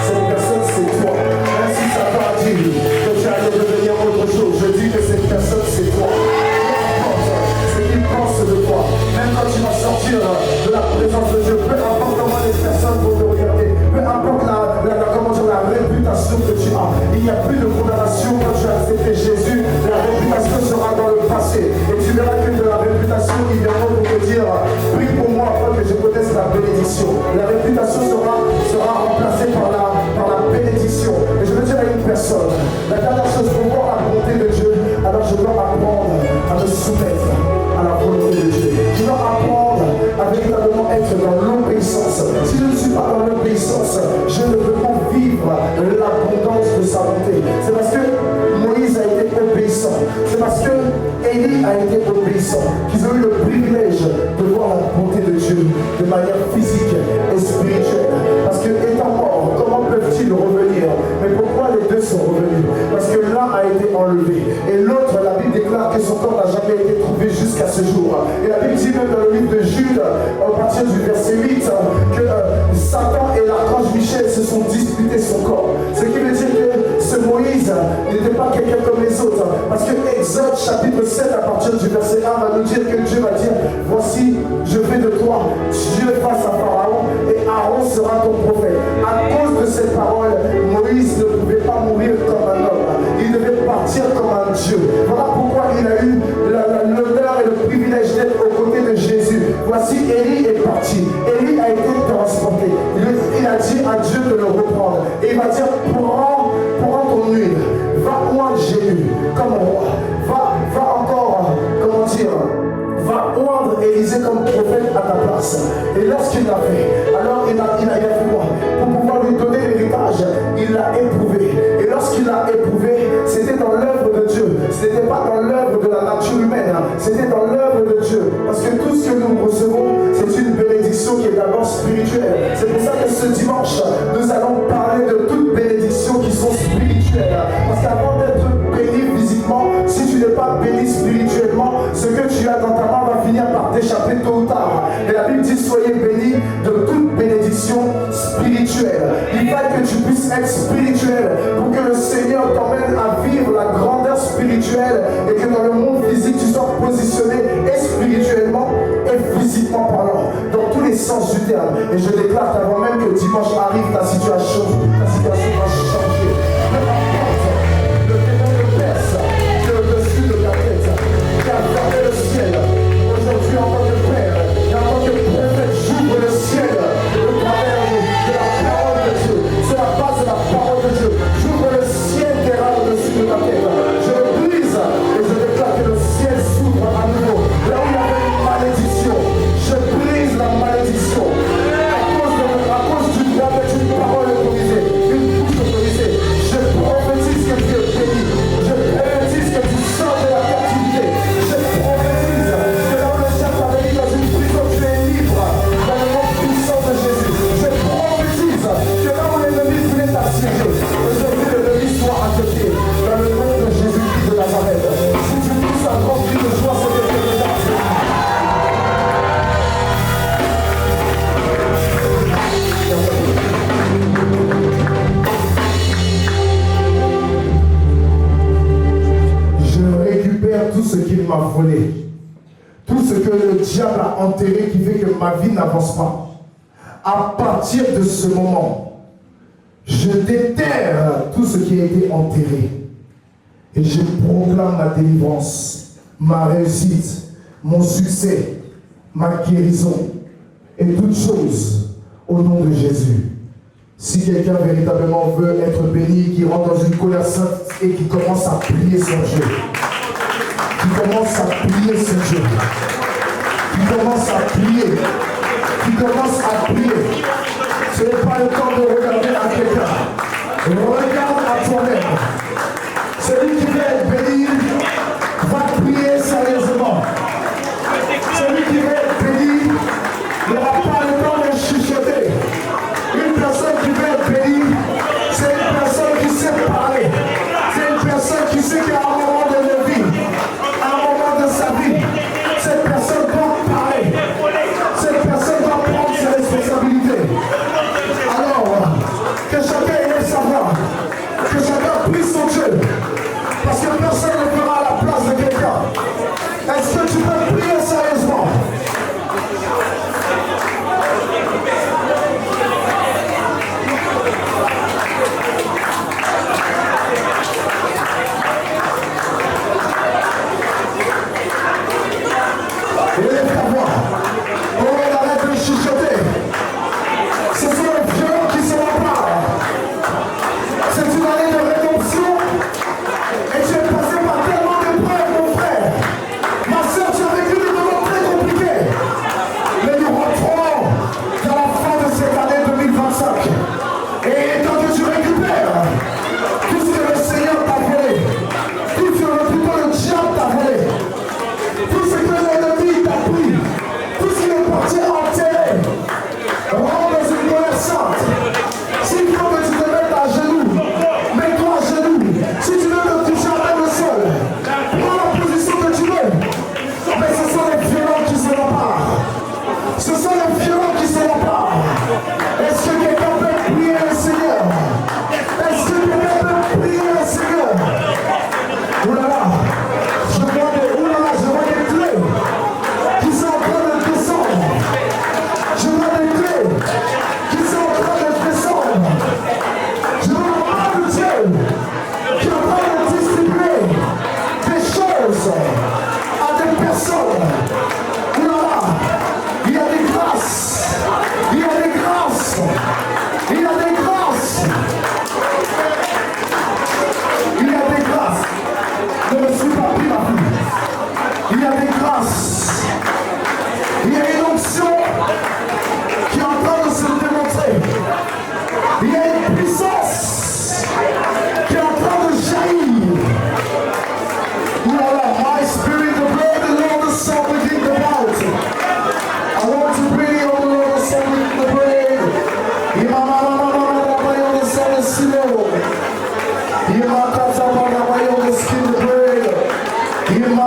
Cette personne c'est toi. Même si ça t'a dit que tu allais devenir autre chose, je dis que cette personne c'est toi. Ce qu'il pense de toi, même quand tu vas sortir de la présence de Dieu, peu importe comment les personnes vont te regarder, peu importe la réputation que tu as, il n'y a plus de condamnation quand tu as accepté Jésus. La réputation sera dans le passé et tu verras que de la réputation ils viendront pour te dire prie pour moi afin que je connaisse la bénédiction. La réputation sera remplacée par la bénédiction. Et je veux dire à une personne, la dernière chose pour voir la bonté de Dieu, alors je dois apprendre à me soumettre à la volonté de Dieu. Je dois apprendre à véritablement être dans l'obéissance. Si je ne suis pas dans l'obéissance, je ne peux pas vivre l'abondance de sa bonté. C'est parce que Moïse a été obéissant. C'est parce que Élie a été obéissant qu'ils ont eu le privilège de voir la bonté de Dieu de manière physique et spirituelle. Parce que étant mort, comment peuvent-ils revenir? Mais pourquoi les deux sont revenus? Parce que l'un a été enlevé et l'autre, la Bible déclare que son corps n'a jamais été trouvé jusqu'à ce jour. Et la Bible dit même dans le livre de Jude, à partir du verset 8, que Satan et l'archange Michel se sont disputés son corps. Ce qui veut dire que ce Moïse n'était pas quelqu'un comme les autres. Parce que Exode chapitre 7 à partir du verset 1 va nous dire que Dieu va dire voici, je fais de toi Dieu face à Pharaon et Aaron sera ton prophète. À cause de cette parole, Moïse ne pouvait pas mourir comme un homme. Il devait partir comme un Dieu. Voilà pourquoi il a eu l'honneur et le privilège d'être aux côtés de Jésus. Voici, Élie est parti. Élie a été transporté. Il a dit à Dieu de le reprendre. Et il va dire, prends ton huile. Va oindre comme roi. Va encore, comment dire, va oindre Élisée comme prophète à ta place. Et lorsqu'il l'a fait, alors il a fait quoi? Pour pouvoir lui donner l'héritage, il l'a éprouvé. Et lorsqu'il l'a éprouvé, c'était dans l'œuvre de Dieu. Ce n'était pas dans l'œuvre de la nature humaine, c'était dans l'œuvre de Dieu. Parce que tout ce que nous recevons, c'est une bénédiction qui est d'abord spirituelle. C'est pour ça que ce dimanche, nous allons parler de toutes bénédictions qui sont spirituelles. Parce qu'avant d'être béni physiquement, si tu n'es pas béni spirituellement, ce que tu as dans ta main va finir par t'échapper tôt ou tard. Et la Bible dit, soyez bénis de toute bénédiction spirituelle. Il faut que tu puisses être spirituel pour que le Seigneur t'emmène à vivre la grandeur spirituelle et que dans le monde physique, tu sois positionné et spirituellement et physiquement parlant, dans tous les sens du terme. Et je déclare qu'avant même que dimanche arrive, ta situation va changer. Peu importe le démon de perce qui est au-dessus de ta tête, qui a fermé le ciel. Aujourd'hui, en tant que Père et en tant que prophète, j'ouvre le ciel au travers de la parole de Dieu. Sur la base de la parole de Dieu, j'ouvre le ciel qui est là au-dessus de ta tête. Je le brise et je déclare que le ciel s'ouvre à nouveau. Là où il y avait une malédiction, je brise la malédiction. À cause du droit d'être une parole autorisée, une bouche autorisée, je prophétise que tu es béni. Je prophétise que tu sors de la captivité. Je prophétise que là où le chef t'avait mis dans une prison, tu es libre. Dans le nom puissant de Jésus. Je prophétise que là où l'ennemi voulait t'assiéger, aujourd'hui l'ennemi soit à côté. Dans le nom de Jésus-Christ de Nazareth. Si tu pousses un grand cri de joie, c'est que tu es là. Je récupère tout ce qu'il m'a volé, tout ce que le diable a enterré qui fait que ma vie n'avance pas. À partir de ce moment, je déterre tout ce qui a été enterré et je proclame ma délivrance, ma réussite, mon succès, ma guérison et toutes choses au nom de Jésus. Si quelqu'un véritablement veut être béni, qui rentre dans une colère sainte et qui commence à prier son Dieu, qui commence à prier son Dieu, qui commence à prier, qui commence à prier, ce n'est pas le temps de regarder à quelqu'un, regarde à toi-même. Celui qui veut être béni va prier sérieusement. Celui qui veut être béni n'aura pas le temps de chuchoter. Une personne qui veut être bénie, c'est une personne qui sait parler. C'est une personne qui sait qu'à un moment de sa vie, à un moment de sa vie, cette personne doit parler. Cette personne doit prendre ses responsabilités. Alors, que chacun ait sa voix, que chacun puisse son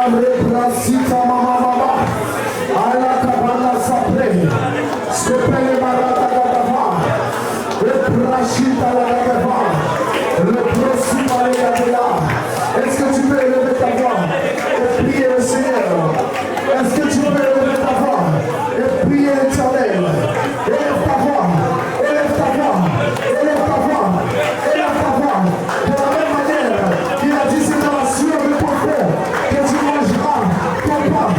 Rebrasita mama mama. Ala kabana sapre. Skopele marata gadava. Rebrasita la gadava. Rebrasita la gadava. Est-ce que tu peux élever ta voix et prier le Seigneur? Est-ce que tu peux élever ta voix et prier l'Éternel? Élève ta voix, élève ta voix, élève ta voix, élève ta voix. De la même manière, il a dit c'est dans la sueur de ton frère que tu mangeras ton pain.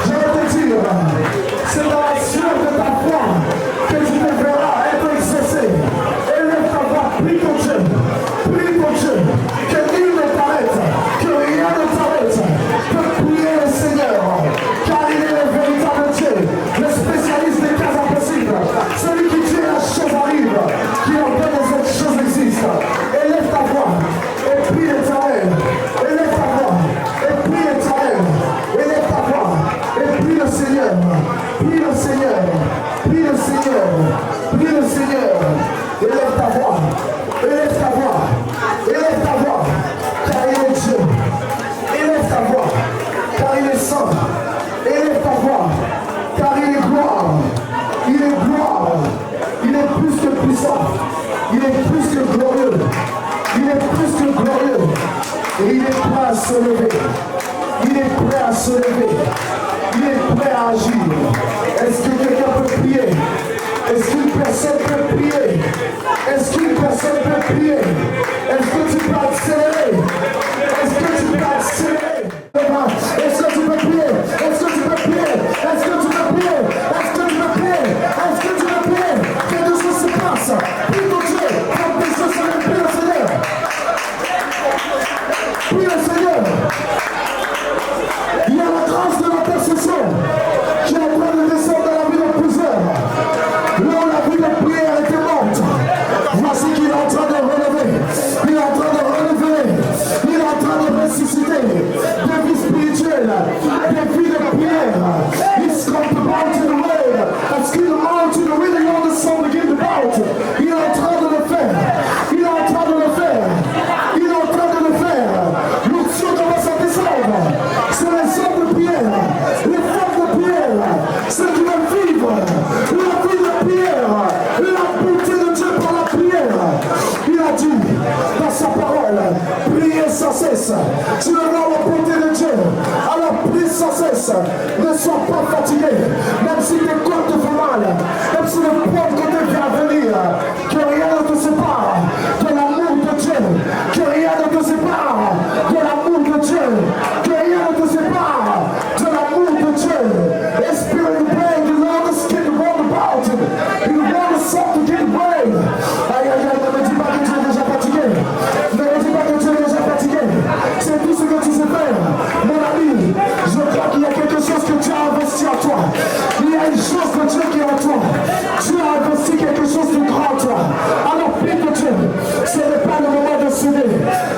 Je vais te dire, c'est dans la sueur de ta foi que tu te verras être exaucé. Élève ta voix, prie ton Dieu, que nul ne t'arrête, que rien ne t'arrête. Peux prier le Seigneur, car il est le véritable Dieu, le spécialiste des cas impossibles, celui qui dit la chose arrive, qui ordonne les autres choses existent. Élève ta voix et prie l'Éternel. Élève ta voix et prie l'Éternel. Élève ta voix et prie le Seigneur. Prie le Seigneur. Prie le Seigneur. Prie le Seigneur. Élève ta voix. Élève ta voix. Élève ta voix. Car il est Dieu. Élève ta voix. Car il est saint. Élève ta voix. Car il est gloire. Il est gloire. Il est plus que puissant. Il est plus que glorieux. Il est plus que glorieux. Et il est prêt à se lever. Il est prêt à se lever. Il est prêt à agir. Est-ce que quelqu'un peut prier? Est-ce qu'une personne peut prier? Est-ce qu'une personne peut prier? Est-ce que tu peux accélérer? Est-ce que tu peux accélérer? Est-ce que tu peux prier? Est-ce que tu peux prier? Est-ce que tu peux prier? Est-ce que tu peux prier? Est-ce que tu peux prier? Quelque chose se passe. Prie ton Dieu. Comme des choses se lèvent. Prie le Seigneur. Prie le Seigneur. Il y a la grâce de l'intercession qui est en train de descendre dans la vie de plusieurs. Là où la vie de prière était morte, voici qu'il est en train de relever. Il est en train de relever. Il est en train de ressusciter des vies spirituelles, des vies de prière. He's come to bounce in the rain. As qu'il monte in the wind, all the sun begin to bounce. Il est en train de le faire. Il est en train de le faire. Il est en train de le faire. L'onction commence à descendre. C'est les hommes de prière, les femmes de prière, ceux qui veulent vivre la vie de prière, la beauté de Dieu par la prière. Il a dit dans sa parole, priez sans cesse. Tu verras la beauté de Dieu. Alors prie sans cesse. Ne sois pas fatigué, même si tes côtes te font mal, même si le point de côté vient venir, que rien ne te sépare de l'amour de Dieu, que rien ne te sépare de l'amour de Dieu, que rien ne te sépare de l'amour de Dieu. Spirit praying, the Lord is getting round about him. He wants something to get rain. Aïe, aïe, aïe, ne me dis pas que tu es déjà fatigué. Ne me dis pas que tu es déjà fatigué. C'est tout ce que tu sais faire. Mon ami, je crois qu'il y a quelque chose que Dieu a investi en toi. Il y a une chose de Dieu qui est en toi. Dieu a investi quelque chose de grand en toi. Alors prie de Dieu. Ce n'est pas le moment de céder.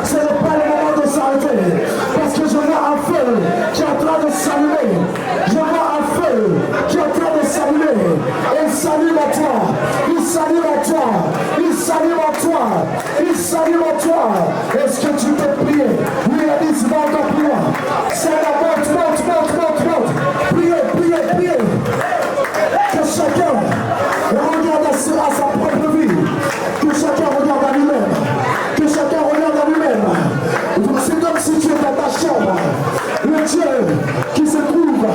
Ce n'est pas le moment de s'arrêter. Parce que je vois un feu qui est en train de s'allumer. Je vois un feu qui est en train de s'allumer. Et il s'allume en toi. Il s'allume en toi. Il s'allume en toi. Il s'allume en toi. Est-ce que tu peux prier? Oui, il a dit, va encore plus loin. C'est la monte, monte, monte, monte, monte. Priez, priez, priez. Que chacun regarde à sa propre vie. Que chacun regarde à lui-même. Que chacun regarde à lui-même. C'est comme si tu es dans ta chambre. Le Dieu qui se trouve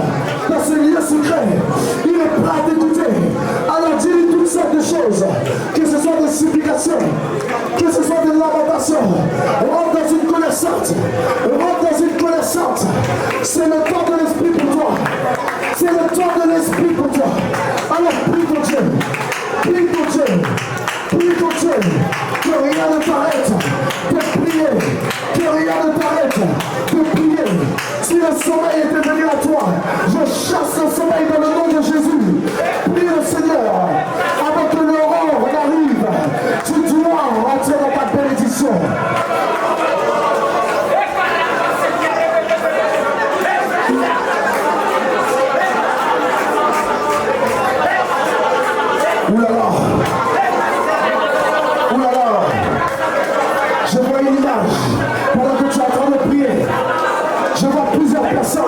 dans ce lieu secret, il est prêt à t'écouter. Alors dis-lui toutes sortes de choses, que ce soit des supplications, que ce soit des lamentations. Rentre dans une colère sainte. Rentre dans une colère sainte. C'est le temps de l'esprit pour toi. C'est le temps de l'esprit pour toi. Alors prie ton Dieu. Prie ton Dieu. Prie ton Dieu. Que rien ne t'arrête de prier. Que rien ne t'arrête de prier. Si le sommeil était venu à toi, je chasse le sommeil dans le nom de Jésus. Prie le Seigneur. Avant que l'aurore n'arrive, tu dois rentrer dans ta bénédiction. Oulala. Oulala. Je vois une image pendant que tu es en train de prier. Je vois plusieurs personnes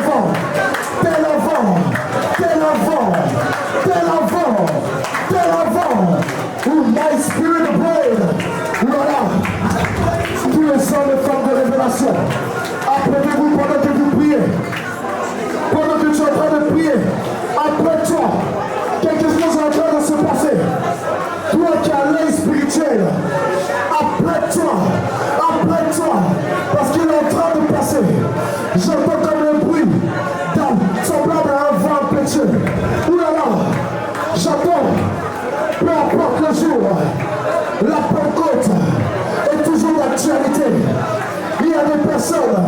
avant, tel avant, tel avant, tel avant, tel avant. Oh, my spirit of prayer. Voilà. Tous les hommes et femmes de révélation. Apprêtez-vous pendant que vous priez. Pendant que tu es en train de prier, après toi, quelque chose est en train de se passer. Toi qui as l'œil spirituel, après toi, parce qu'il est en train de passer. J'entends comme un bruit, semblable à un vent impétueux. Oulala, j'entends, peu importe le jour, la Pentecôte est toujours d'actualité. Il y a des personnes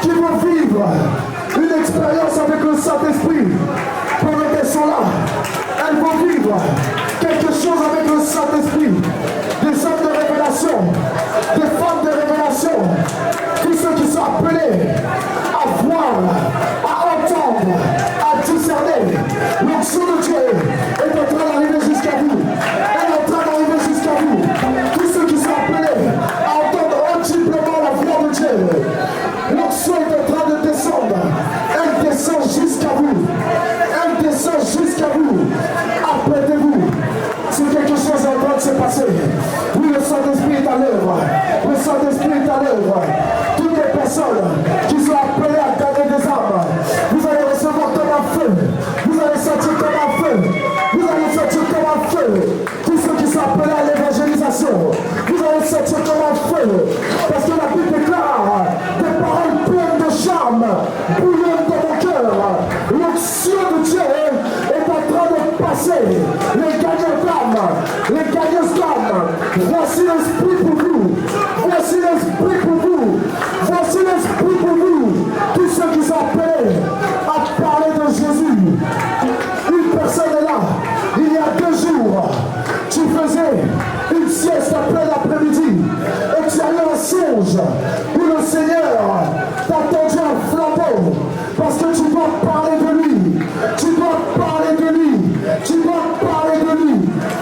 qui vont vivre une expérience avec le Saint-Esprit. Pendant qu'elles sont là, elles vont vivre quelque chose avec le Saint-Esprit. Des hommes de révélation, des femmes de révélation, tous ceux qui sont appelés à voir, à entendre, à discerner. L'onction de Dieu est en train d'arriver jusqu'à vous. Elle est en train d'arriver jusqu'à vous. Tous ceux qui sont appelés à entendre audiblement la voix de Dieu. L'onction est en train de descendre. Elle descend jusqu'à vous. Elle descend jusqu'à vous. Apprêtez-vous. Si quelque chose est en train de se passer, oui, le Saint-Esprit est à l'œuvre. Le Saint-Esprit est à l'œuvre. Toutes les personnes qui sont appelées à gagner des âmes, vous allez recevoir comme un feu. Vous allez sentir comme un feu. Vous allez sentir comme un feu. Tous ceux qui sont appelés à l'évangélisation, vous allez sentir comme un feu. Parce que la Bible déclare des paroles pleines de charme, bouillonnent dans mon cœur. L'onction de Dieu est en train de passer. Les gagnants d'âme, les gagneuses d'âme, voici l'esprit pour vous. Voici l'esprit pour vous. Voici l'esprit pour vous. Tous ceux qui sont appelés à parler de Jésus. Une personne est là. Il y a 2 jours, tu faisais une sieste après l'après-midi et tu as eu un songe où le Seigneur t'a tendu un flambeau parce que tu dois parler de lui. Tu dois parler de lui. Tu dois parler de lui.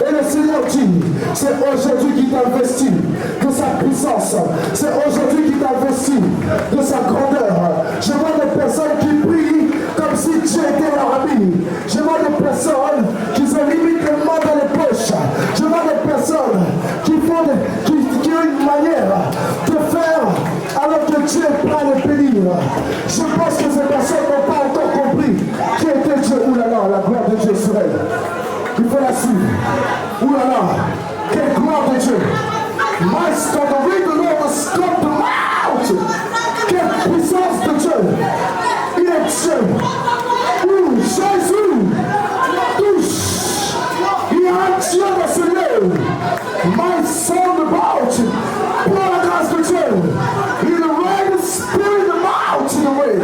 Et le Seigneur dit, c'est aujourd'hui qu'il t'investit de sa puissance. C'est aujourd'hui qu'il t'investit de sa grandeur. Je vois des personnes qui prient comme si Dieu était leur ami. Je vois des personnes qui se limitent les mains dans les poches. Je vois des personnes qui ont une manière de faire alors que Dieu est prêt à les bénir. Je pense que ces personnes n'ont pas encore compris qui était Dieu. Oulala, la gloire de Dieu sur elle. Il faut la suivre. Oulala, quelle gloire de Dieu. Master, the way the Lord has come to out. Quelle puissance de Dieu. Il est Dieu. Ouh, Jésus. Touche. Il y a un Dieu dans ce lieu. My son about. Pour la grâce de Dieu. Il rain the spirit out in the way.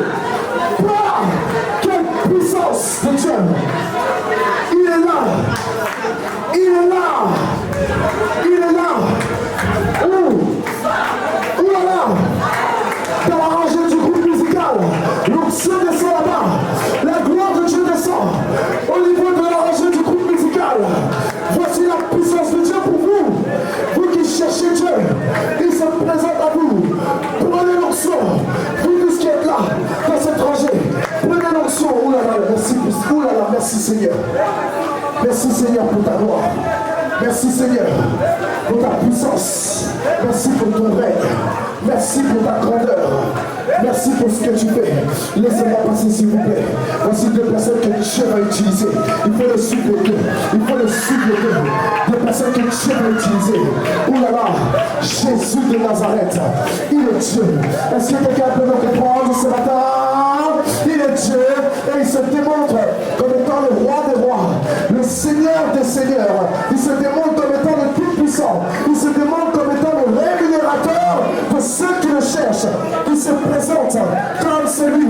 Quelle puissance de Dieu. Il est là. Il est là. Il est là. Où là. Dans la rangée du groupe musical. L'onction descend là-bas. La gloire de Dieu descend. Au niveau de la rangée du groupe musical. Voici la puissance de Dieu pour vous. Vous qui cherchez Dieu. Il se présente à vous. Prenez l'onction. Vous tous qui êtes là, dans cette rangée. Prenez l'onction. Merci Seigneur. Merci Seigneur pour ta gloire. Merci Seigneur pour ta puissance. Merci pour ton règne. Merci pour ta grandeur. Merci pour ce que tu fais. Laissez-moi passer s'il vous plaît. Voici 2 personnes que Dieu va utiliser. Il faut les suppléter. Il faut les suppléter. 2 personnes que Dieu va utiliser. Oulala, Jésus de Nazareth. Il est Dieu. Est-ce que quelqu'un peut me comprendre ce matin? Il est Dieu et il se démontre comme étant le roi des rois, le Seigneur des seigneurs. Il se démontre comme étant le tout-puissant. Il se démontre comme étant le rémunérateur de ceux qui le cherchent. Il se présente comme celui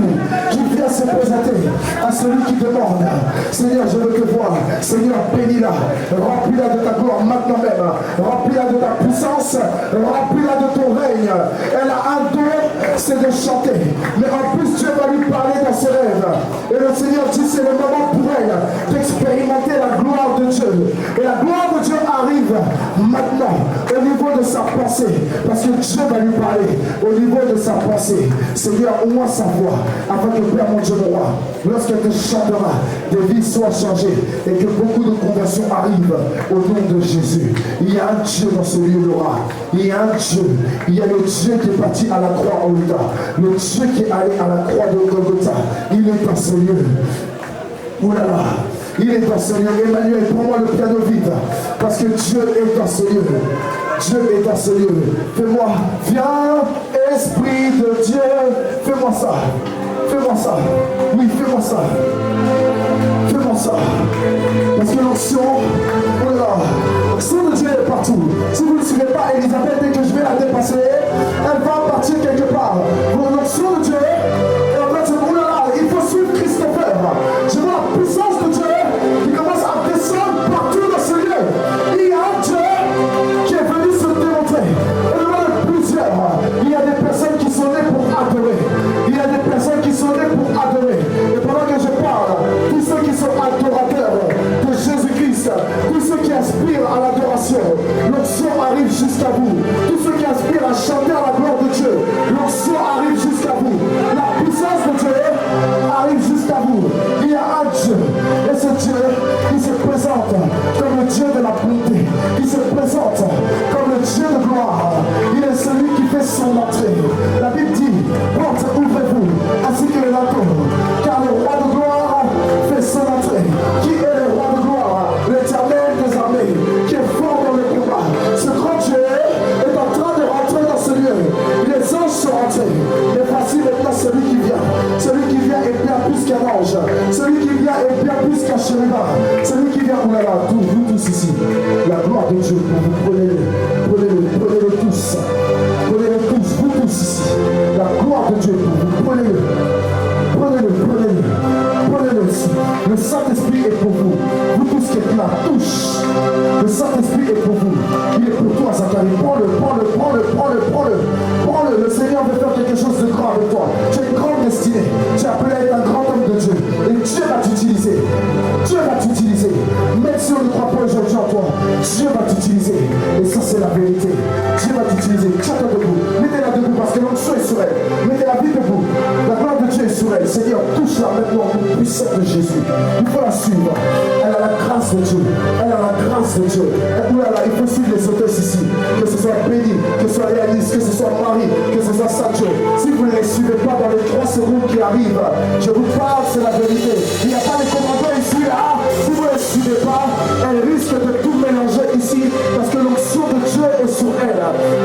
qui vient se présenter à celui qui demande. Seigneur, je veux te voir. Seigneur, bénis-la. Remplis-la de ta gloire maintenant même. Remplis-la de ta puissance. Remplis-la de ton règne. Elle a un don, c'est de chanter. Mais en plus, Dieu va lui parler dans ses rêves. Et le Seigneur dit, c'est le moment pour elle d'expérimenter la gloire de Dieu. Et la gloire de Dieu arrive maintenant au niveau de de sa pensée, parce que Dieu va lui parler au niveau de sa pensée. Seigneur, ouvre sa voix, afin que Père mon Dieu, mon roi, lorsqu'elle te chantera, des vies soient changées et que beaucoup de conversions arrivent au nom de Jésus. Il y a un Dieu dans ce lieu, Laura. Il y a un Dieu. Il y a le Dieu qui est parti à la croix au Golgotha. Le Dieu qui est allé à la croix de Golgotha. Il est dans ce lieu. Ouh là là. Il est dans ce lieu. Emmanuel, prends-moi le piano vide. Parce que Dieu est dans ce lieu. Dieu est dans ce lieu. Fais-moi, viens, Esprit de Dieu. Fais-moi ça. Fais-moi ça. Oui, fais-moi ça. Fais-moi ça. Parce que l'onction, oh là là, l'onction de Dieu est partout. Si vous ne suivez pas Elisabeth, dès que je vais la dépasser, elle va partir quelque part. L'onction de Dieu est en train de se dire, oh là là, il faut suivre Christopher. Je vois la puissance de Dieu qui commence à descendre partout dans ce lieu. Il y a un Dieu qui est venu se démontrer. Et il y en a plusieurs. Il y a des personnes qui sont nées pour adorer. Il y a des personnes qui sont nées pour adorer. Et pendant que je parle, tous ceux qui sont adorateurs de Jésus-Christ, tous ceux qui aspirent à l'adoration, l'onction arrive jusqu'à vous. Tous ceux qui aspirent à chanter à la gloire de Dieu, l'onction arrive jusqu'à vous. La puissance de Dieu arrive jusqu'à vous. Il y a un Dieu. Et ce Dieu, il se présente comme le Dieu de la bonté. Il se présente comme le Dieu de gloire. Il est celui qui fait son entrée. La Bible dit, porte, ouvrez-vous, ainsi que les linteaux, car le roi de gloire fait son entrée. Qui est le roi de gloire? L'Éternel des armées, qui est fort dans le combat. Ce grand Dieu est en train de rentrer dans ce lieu. Les anges sont rentrés. Mais voici maintenant celui qui vient. Celui qui vient est bien plus qu'un ange. Celui qui vient est bien plus qu'un chérubin. Celui qui vient, oulala, vous tous ici. La gloire de Dieu, vous prenez-le. Prenez-le tous. Prenez-le tous, vous tous ici. La gloire de Dieu, vous prenez-le. Prenez-le ici. Le Saint-Esprit est pour vous. Vous tous qui êtes là, touche. Le Saint-Esprit est pour vous. Il est pour toi, Zacharie. Prends-le. Le Seigneur veut faire quelque chose de grand avec toi. Tu as une grande destinée. Tu es appelé à être un grand homme de Dieu. Et Dieu va t'utiliser. Même si on ne croit pas aujourd'hui en toi, Dieu va t'utiliser. Et ça, c'est la vérité. Dieu va t'utiliser. Tiens-toi debout. Mettez-la debout parce que l'onction est sur elle. Mettez la vie debout. La gloire de Dieu est sur elle. Seigneur, touche-la maintenant au nom puissant de Jésus. Il faut la suivre. Elle a la grâce de Dieu. Et là, il faut suivre les auteurs ici. Que ce soit Béni, que ce soit Réaliste, que ce soit Marie, que ce soit Sacho. Si vous ne les suivez pas dans les 3 secondes qui arrivent, je vous parle, c'est la vérité. Il n'y a pas de commandants ici, là. Si vous ne les suivez pas, elle risque de tout mélanger ici. Parce que l'onction de Dieu est sur elle.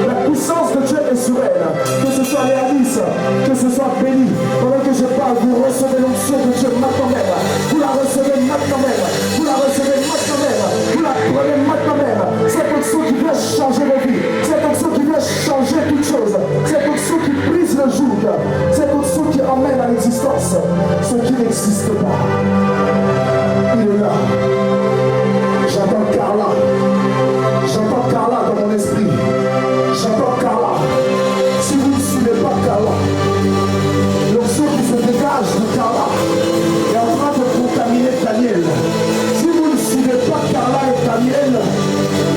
La puissance de Dieu est sur elle. Que ce soit Réaliste, que ce soit Béni. Pendant que je parle, vous recevez l'onction de Dieu maintenant même. Vous la recevez maintenant même. Vous la recevez maintenant même. Vous la prenez maintenant même. Cette onction qui vient changer vos vies. Cette onction qui vient changer toutes choses. Cette onction qui brise le joug. Cette onction qui emmène à l'existence ce qui n'existe pas. Il est là. J'entends Carla dans mon esprit. J'entends Carla. Si vous ne suivez pas Carla, l'onction qui se dégage de Carla est en train de contaminer Daniel. Si vous ne suivez pas Carla et Daniel,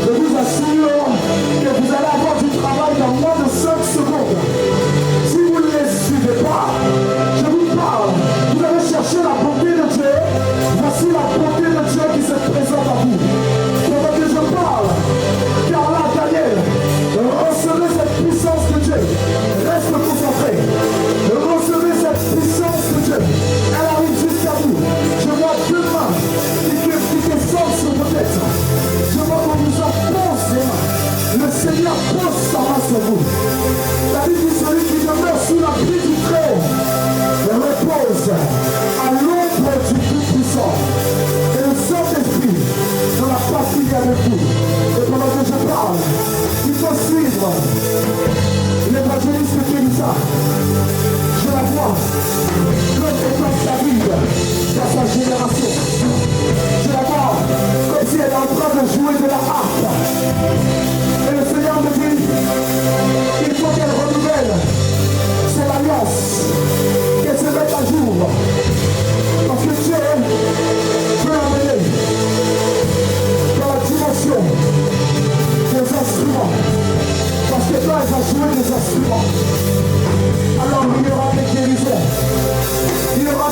je vous assure que vous allez avoir du travail dans moins de 5 secondes. Si vous ne les suivez pas, je vous parle. Vous allez chercher la bonté de Dieu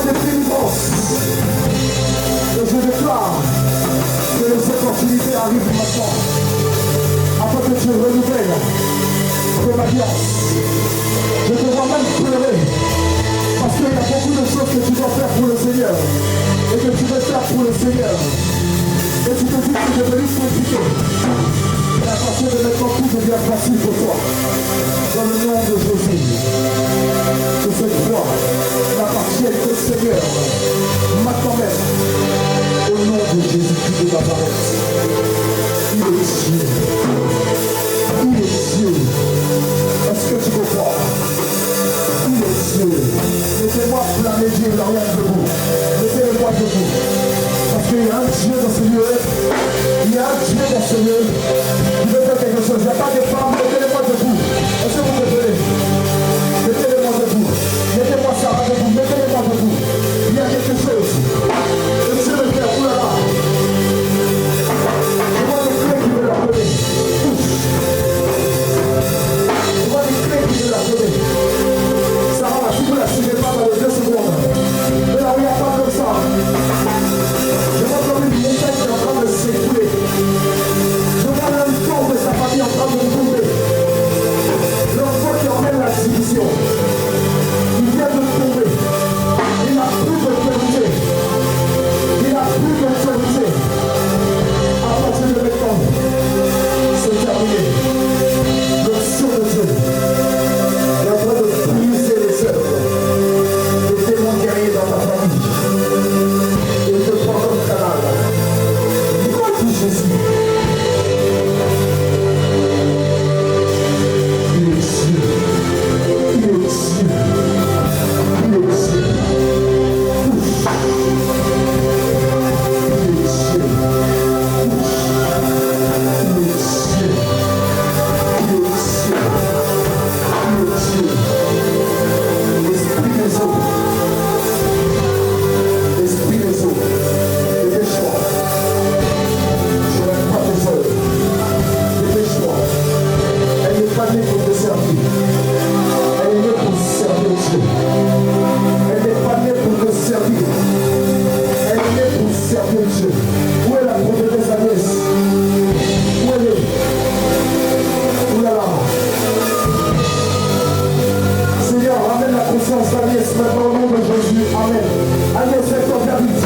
cette délivrance. Et je déclare que les opportunités arrivent maintenant, afin que tu renouvelles ton alliance. Je te vois même pleurer, parce qu'il y a beaucoup de choses que tu dois faire pour le Seigneur, et que tu veux faire pour le Seigneur. Et tu te dis que c'est devenu compliqué. Et à partir de maintenant, tout devient facile pour toi. Dans le nom de Jésus, que cette foi n'appartienne qu'au Seigneur, maintenant même, au nom de Jésus-Christ de Nazareth. Il est Dieu. Il est Dieu. Est-ce que tu peux voir? Il est Dieu. Laissez-moi planer Dieu dans rien de vous. Mettez-le-moi debout. Parce qu'il y a un Dieu dans ce lieu. Il y a un Dieu dans ce lieu. Il veut faire quelque chose. Il n'y a pas de femmes. Mettez-le-moi debout. Est-ce que vous préférez? Mettez-le-moi debout. Mettez-moi ça debout. Mettez-le-moi debout. Il y a quelque chose. Le Dieu le fait. Oulala. Je vois des clés qui veulent la donner. Je vois des clés qui veulent la donner. Ça va, si vous ne la suivez pas dans les 2 secondes. Mais là, il n'y a pas comme ça. Je vois comme une montagne qui est en train de s'écouler. Je vois un corps de sa famille en train de tomber. L'enfant qui emmène la division. Il vient de tomber. Il n'a plus d'autorité. Il n'a plus d'autorité. À partir de maintenant, c'est terminé. L'option de Dieu est en train de briser les œuvres des démons guerriers dans ta famille. Et te prend comme canal. Gloire à Jésus. Il est Dieu. Il est Dieu. Il est Dieu. Touche. Il est Dieu. Touche. Il est Dieu. Il est Dieu. Il est Dieu. L'esprit des eaux. L'esprit des eaux. Dépêche-toi. Je n'aime pas tes œuvres. Dépêche-toi. Elle n'est pas née pour te servir. Elle est née pour servir Dieu. Elle n'est pas née pour te servir. Elle est née pour servir Dieu. Où est la prophétesse Agnès? Où elle est? Oulala. Seigneur, ramène la conscience d'Agnès maintenant au nom de Jésus. Amen. Agnès, fais-toi bien vite.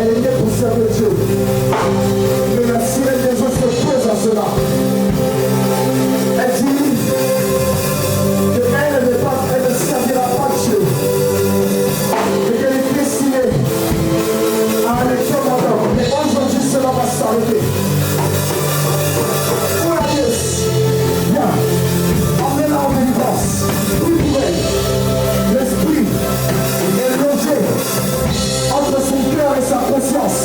Elle est née pour servir Dieu. Mais la sirène des eaux se pose à cela. Elle dit qu'elle ne servira pas Dieu. Mais qu'elle est destinée à un commandant. Mais aujourd'hui, cela va s'arrêter. Pour Agnès, viens. Emmenez-la en délivrance. Prie pour elle. L'esprit est logé entre son cœur et sa conscience.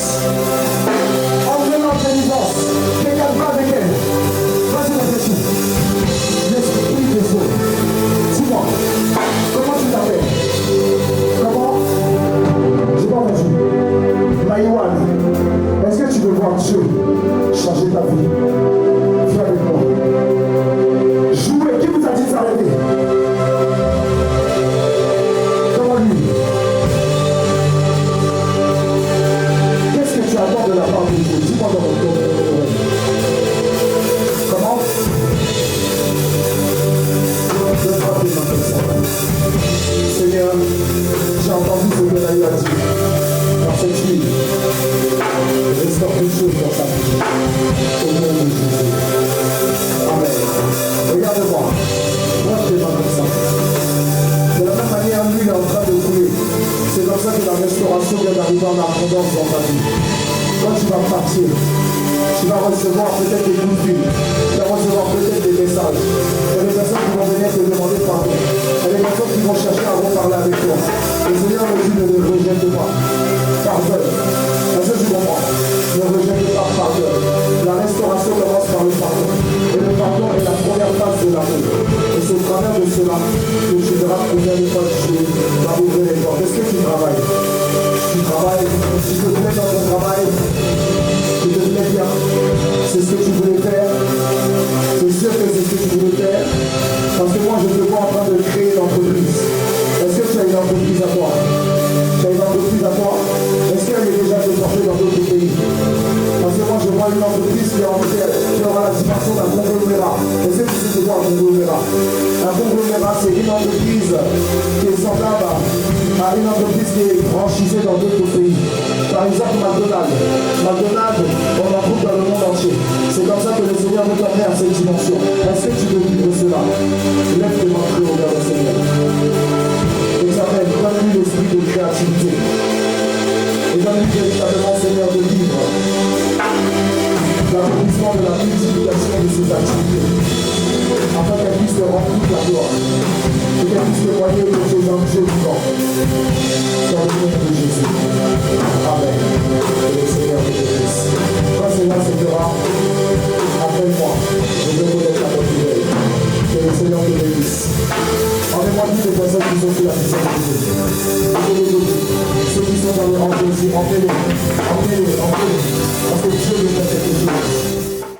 Emmenez-la en délivrance. Quelqu'un va avec elle. Vas-y, réfléchis. L'esprit des eaux. Dis-moi, comment tu t'appelles? Comment? J'ai pas entendu. Maïwan, est-ce que tu veux voir Dieu changer ta vie? Viens avec moi. Jouez. Qui vous a dit de s'arrêter? Comment lui? Qu'est-ce que tu attends de la part de Dieu? Dis-moi dans mon cœur. Comment? Seigneur, j'ai entendu ce que Naï a dit dans cette nuit. Restaure des choses dans sa vie. Au nom de Jésus. Amen. Regarde-moi. Moi, je t'ai pas comme ça. De la même manière, lui, il est en train de couler. C'est comme ça que la restauration vient d'arriver en abondance dans ta vie. Quand tu vas partir, tu vas recevoir peut-être des coups de fil. Tu vas recevoir peut-être des messages. Il y a des personnes qui vont venir te demander pardon. Il y a des personnes qui vont chercher à reparler avec toi. Le Seigneur me dit ne le rejette pas. Pardonne. Est-ce que tu comprends? Ne rejette pas, pardonne. La restauration commence par le pardon. Et le pardon est la première phase de l'amour. Et c'est au travers de cela que tu verras combien de fois tu vas ouvrir les portes. Est-ce que tu travailles? Tu travailles, tu te plais dans ton travail, tu te plais bien. C'est ce que tu voulais faire. C'est sûr que c'est ce que tu voulais faire. Parce que moi, je te vois en train de créer l'entreprise. Est-ce que tu as une une entreprise à toi. Tu as une entreprise à toi. Est-ce qu'elle est déjà déportée dans d'autres pays? Parce que moi, je vois une entreprise qui aura la dimension d'un conglomérat. Est-ce que tu sais voir un conglomérat? Un conglomérat, c'est une entreprise qui est semblable à une entreprise qui est franchisée dans d'autres pays. Par exemple, McDonald's. McDonald's, on en trouve dans le monde entier. C'est comme ça que le Seigneur nous amène à cette dimension. Est-ce que tu veux vivre cela? Lève tes mains très haut vers le Seigneur. Et ça fait donne-lui l'esprit de créativité. Et donne-lui véritablement, Seigneur, de vivre l'accomplissement de la multiplication de ses activités. Afin qu'elle puisse te rendre toute la gloire. Et qu'elle puisse témoigner de tes enjeux vivants. Dans le nom de Jésus. Amen. Que le Seigneur te bénisse. Quand cela se fera, appelle-moi. Je vais connaître la bonne nouvelle. Que le Seigneur te bénisse. Enlève-moi toutes les personnes qui sont sous la puissance de Dieu. Ceux qui sont dans le rang aussi, emmenez-les. Parce que Dieu veut faire quelque chose.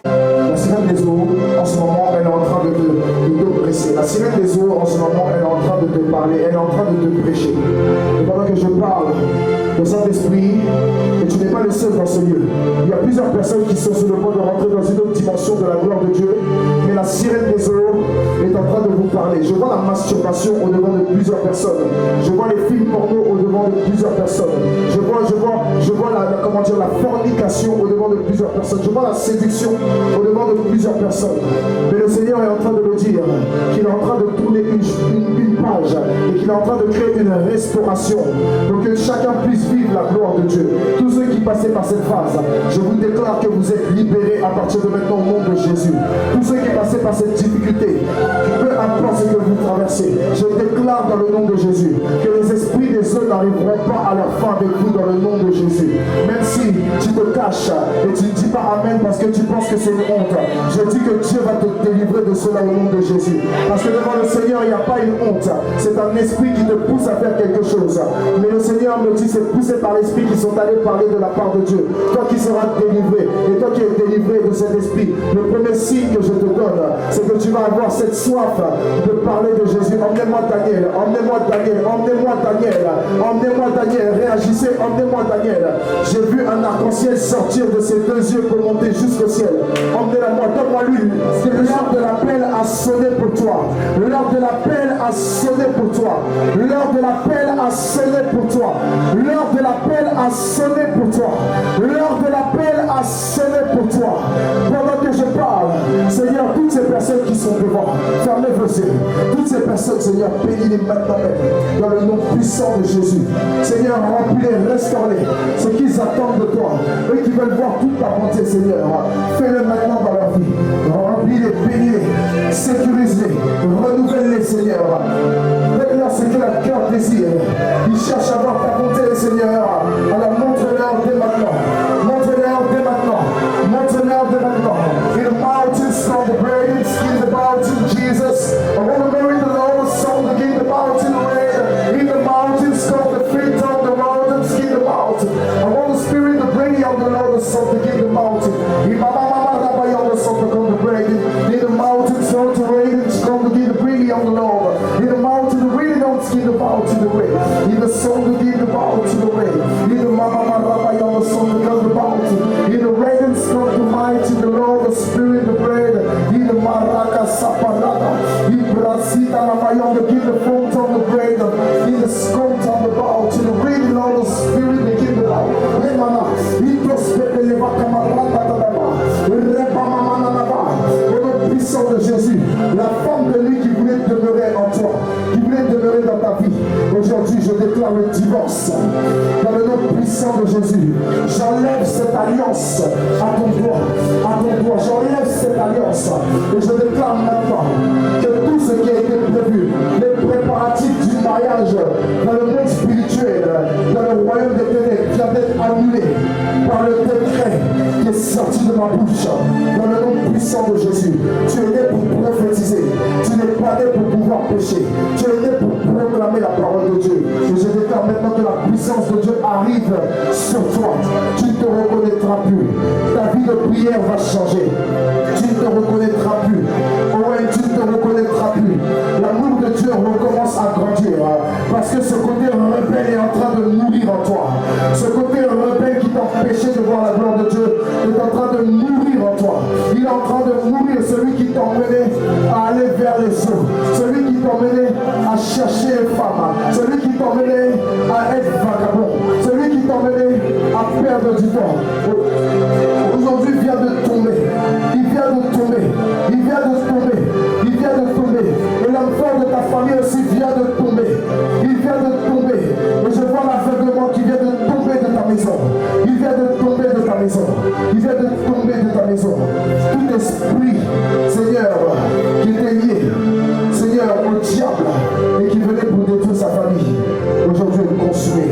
La sirène des eaux, en ce moment, elle est en train de te presser. La sirène des eaux, en ce moment, elle est en train de te parler. Elle est en train de te prêcher. Et pendant que je parle, le Saint-Esprit, et tu n'es pas le seul dans ce lieu. Il y a plusieurs personnes qui sont sur le point de rentrer dans une autre dimension de la gloire de Dieu. Mais la sirène des eaux est en train de vous parler. Je vois la masturbation au devant de plusieurs personnes. Je vois les films porno au devant de plusieurs personnes. Je vois la fornication au devant de plusieurs personnes. Je vois la séduction au devant de plusieurs personnes. Mais le Seigneur est en train de me dire qu'il est en train de tourner une page et qu'il est en train de créer une restauration pour que chacun puisse vivre la gloire de Dieu. Tous ceux qui passaient par cette phase, je vous déclare que vous êtes libérés à partir de maintenant au nom de Jésus. Tous ceux qui passaient par cette difficulté, peu importe ce que vous traversez, je déclare dans le nom de Jésus que les esprits des eaux n'arriveront pas à leur fin avec vous dans le nom de Jésus. Même si tu te caches et tu ne dis pas Amen parce que tu penses que c'est une honte, je dis que Dieu va te délivrer de cela au nom de Jésus. Parce que devant le Seigneur, il n'y a pas une honte. C'est un esprit qui te pousse à faire quelque chose. Mais le Seigneur me dit, c'est poussé par l'esprit qui sont allés parler de la part de Dieu. Toi qui seras délivré, et toi qui es délivré de cet esprit, le premier signe que je te donne, c'est que tu vas avoir cette soif de parler de Jésus. Emmenez-moi Daniel, emmenez-moi Daniel, emmenez-moi Daniel, emmenez-moi Daniel, réagissez, emmenez-moi Daniel. J'ai vu un arc-en-ciel sortir de ses deux yeux pour monter jusqu'au ciel. Emmenez-la-moi, donne-moi l'huile. L'heure de l'appel a sonné pour toi. L'heure de l'appel a sonné pour toi. L'heure de l'appel a sonné pour toi. L'heure de l'appel a sonné pour toi. L'heure de l'appel a sonné pour toi. Pendant que je parle, Seigneur, toutes ces personnes qui sont devant, fermez vos yeux. Toutes ces personnes, Seigneur, bénis-les maintenant même, dans le nom puissant de Jésus. Seigneur, remplis-les, restaure-les. Ce qu'ils attendent de toi, eux qui veulent voir toute ta bonté, Seigneur, fais-le maintenant dans leur vie. Remplis-les, bénis-les, sécurise-les, renouvelle-les, Seigneur. Fais-leur ce que leur cœur désire. Ils cherchent à voir ta bonté, Seigneur. Alors montre-leur dès maintenant. Montre-leur dès maintenant. Montre-leur dès maintenant. In the mountains from the praise, in the mountain Jesus. I want to go into the old song again, the mountain red. In the mountains come the feet of the mountains, in the mountain. I want to spirit the bring of the Lord, the song again, the mountain. In the mountains, come to rain, come to give the bringing of the Lord. In the mountain, the rain don't skin the mountain the way. In the song to give the mountain the way. In the mama rabbi on the song to come the mountain. In the rains come to mighty the Lord, the spirit, the bread. In the maraca saparada. In Brasita rabbi on the give the front on the bread. In the scone on the mountain. The rain, Lord, the spirit, the give the light. Lemana. In the spirit, the vakamarata. Au nom puissant de Jésus, la forme de lui qui voulait demeurer en toi, qui voulait demeurer dans ta vie, aujourd'hui je déclare le divorce dans le nom puissant de Jésus. J'enlève cette alliance à ton doigt, j'enlève cette alliance et je déclare maintenant que tout ce qui a été prévu, les préparatifs du mariage dans le monde spirituel, dans le royaume des ténèbres, vient d'être annulé par le décret qui est sorti de ma bouche dans le nom puissant de Jésus. Tu es né pour prophétiser, tu n'es pas né pour pouvoir pécher, tu es né pour proclamer la parole de Dieu. Et je déclare maintenant que la puissance de Dieu arrive sur toi. Tu ne te reconnaîtras plus, ta vie de prière va changer, tu ne te reconnaîtras plus, tu ne te reconnaîtras plus. L'amour de Dieu recommence à grandir parce que ce toi. Ce côté rebelle qui t'empêchait de voir la gloire de Dieu est en train de mourir en toi. Il est en train de mourir, celui qui t'emmenait à aller vers les eaux, celui qui t'emmenait à chercher une femme, celui qui t'emmenait à être vagabond, celui qui t'emmenait à perdre du temps. Aujourd'hui, il vient de tomber. Il vient de tomber. Il vient de tomber. Il vient de tomber. Et l'enfant de ta famille aussi vient de tomber. Il vient de tomber. Et je vois l'aveuglement qui vient de tomber de ta maison. Il vient de tomber de ta maison. Il vient de tomber de ta maison. Tout esprit, Seigneur, qui était lié, Seigneur, au diable et qui venait pour détruire sa famille, aujourd'hui est consumé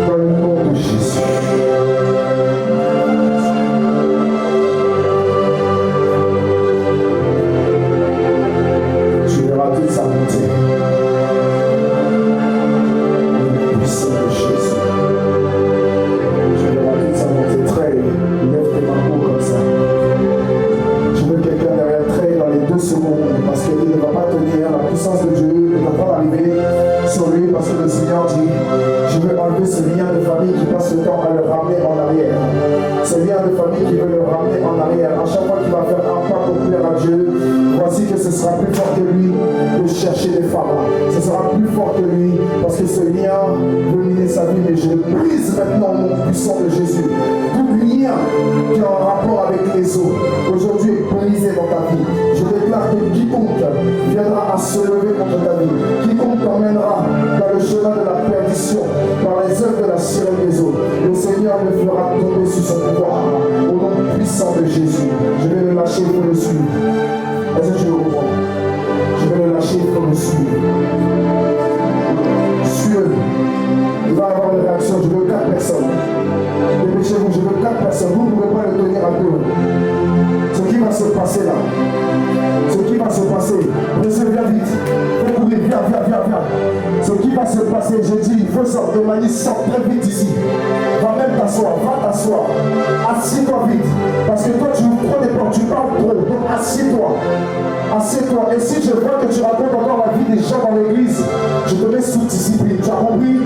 dans le nom de Jésus. Tu verras toute sa montée. Le puissant de Jésus. Tu verras toute sa montée. Traîne, lève tes mains comme ça. Je veux quelqu'un derrière traîne dans les 2 secondes parce qu'il ne va pas tenir. La puissance de Dieu ne va pas arriver sur lui parce que le Seigneur dit je veux enlever ce lien de famille qui passe le temps à le ramener en arrière. Ce lien de famille qui veut le ramener en arrière. À chaque fois qu'il va faire un pas pour plaire à Dieu, voici que ce sera plus fort que lui de chercher des femmes. Ce sera plus fort que lui parce que ce lien veut miner sa vie. Mais je brise maintenant au nom puissant de Jésus. Tout lien qui est en rapport avec les eaux, aujourd'hui est brisé dans ta vie. Je déclare que quiconque viendra à se lever contre ta vie, quiconque t'emmènera dans le chemin de la perdition, par les œuvres de la sirène des eaux, le Seigneur le fera tomber sous son pouvoir. Au nom puissant de Jésus, je vais le lâcher pour le suivre. Est-ce que tu le comprends? Je vais le lâcher pour le suivre. Suivez. Il va y avoir une réaction. Je veux 4 personnes. Dépêchez-vous, je veux 4 personnes. Vous ne pouvez pas le tenir à 2. Ce qui va se passer là, ce qui va se passer, monsieur, viens vite, faut courir, viens. Ce qui va se passer, je dis, il faut sortir de manière, sors très vite ici. Va même t'asseoir, assieds-toi vite, parce que toi tu prends des portes, tu parles trop, donc assieds-toi, et si je vois que tu racontes encore la vie des gens dans l'église, je te mets sous discipline, tu as compris?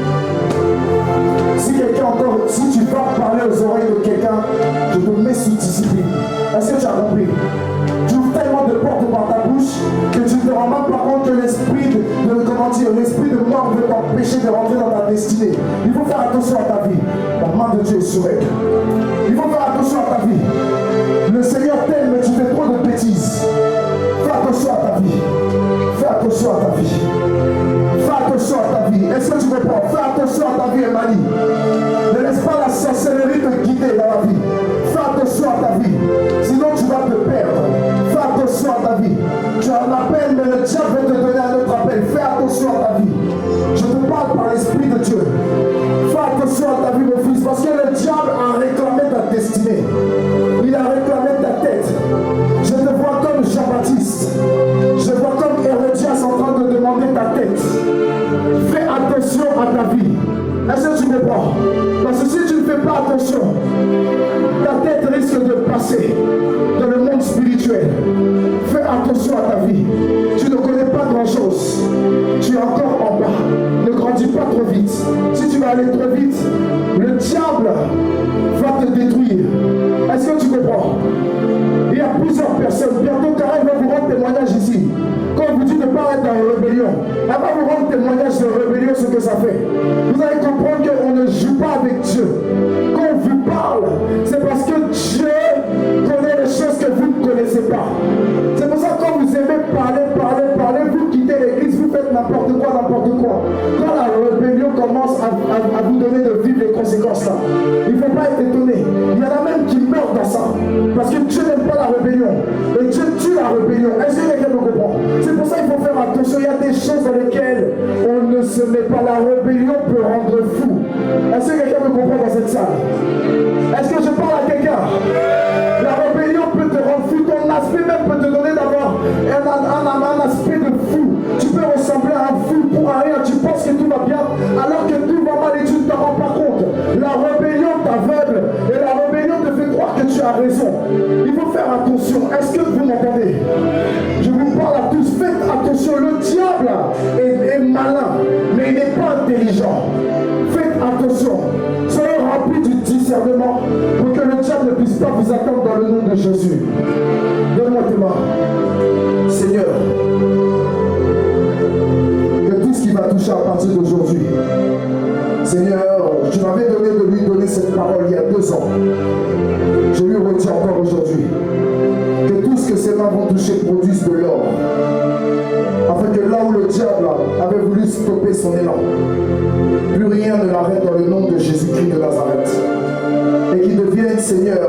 Si tu vas parler aux oreilles de quelqu'un, je te mets sous discipline. Est-ce que tu as compris? Tu ouvres tellement de portes par ta bouche que tu ne te rends même pas compte que l'esprit de mort veut t'empêcher de rentrer dans ta destinée. Il faut faire attention à ta vie. La main de Dieu est sur elle. Il faut faire attention à ta vie. Le Seigneur t'aime, mais tu fais trop de bêtises. Fais attention à ta vie. Fais attention à ta vie. Fais attention à ta vie. Est-ce que tu comprends? Fais attention à ta vie, Emmanuel. Ne laisse pas la sorcellerie te guider dans la vie. Fais attention à ta vie. Sinon tu vas te perdre. Fais attention à ta vie. Tu as un appel, mais le diable va te donner un autre appel. Fais attention à ta vie. Je te parle par l'Esprit de Dieu. Fais attention à ta vie, mon fils, parce que le diable a réclamé ta destinée. Il a réclamé ta tête. Je te vois comme Jean-Baptiste. Je vois comme Hérodias en train de demander ta tête. Fais attention à ta vie. Est-ce que tu comprends? Parce que si tu ne fais pas attention, ta tête risque de passer dans le monde spirituel. Fais attention à ta vie. Tu ne connais pas grand-chose. Tu es encore en bas. Ne grandis pas trop vite. Si tu vas aller trop vite, le diable va te détruire. Est-ce que tu comprends? Il y a plusieurs personnes. Bientôt, Karen va vous rendre témoignage ici. Quand on vous dit de ne pas être dans la rébellion, elle va vous rendre témoignage de rébellion, ce que ça fait. Vous allez comprendre qu'on ne joue pas avec Dieu. Quand on vous parle, c'est parce que Dieu connaît les choses que vous ne connaissez pas. C'est pour ça que quand vous aimez parler, vous quittez l'église, vous faites n'importe quoi. Quand la rébellion commence à vous donner de vivre les conséquences là, il ne faut pas être étonné. Il y en a même qui meurent dans ça. Parce que Dieu n'aime pas la rébellion. Et Dieu tue la rébellion. Est-ce que quelqu'un me comprend? C'est pour ça qu'il faut faire attention. Il y a des choses dans lesquelles on ne se met pas. La rébellion peut rendre fou. Est-ce que quelqu'un me comprend dans cette salle? Est-ce que je parle à quelqu'un? La rébellion peut te rendre fou. Ton aspect même peut te donner d'avoir un aspect de fou. Tu peux ressembler à un fou pour rien. Tu penses que tout va bien alors que tout va mal et tu ne t'en rends pas compte. La rébellion t'aveugle et la rébellion te fait croire que tu as raison. Il faut faire attention. Est-ce que vous m'entendez? Je vous parle à tous. Faites attention. Le diable est malin, mais il n'est pas intelligent. Faites attention. précaution. Soyez remplis du discernement pour que le diable ne puisse pas vous attendre dans le nom de Jésus. Donne-moi tes mains. Seigneur, que tout ce qui va toucher à partir d'aujourd'hui, Seigneur, tu m'avais donné de lui donner cette parole il y a 2 ans. Je lui retiens encore aujourd'hui. Que tout ce que ses mains vont toucher produise de l'or. Afin que là où le diable avait voulu stopper son élan, plus rien ne l'arrête dans le nom de Jésus-Christ de Nazareth. Et qu'il devienne, Seigneur,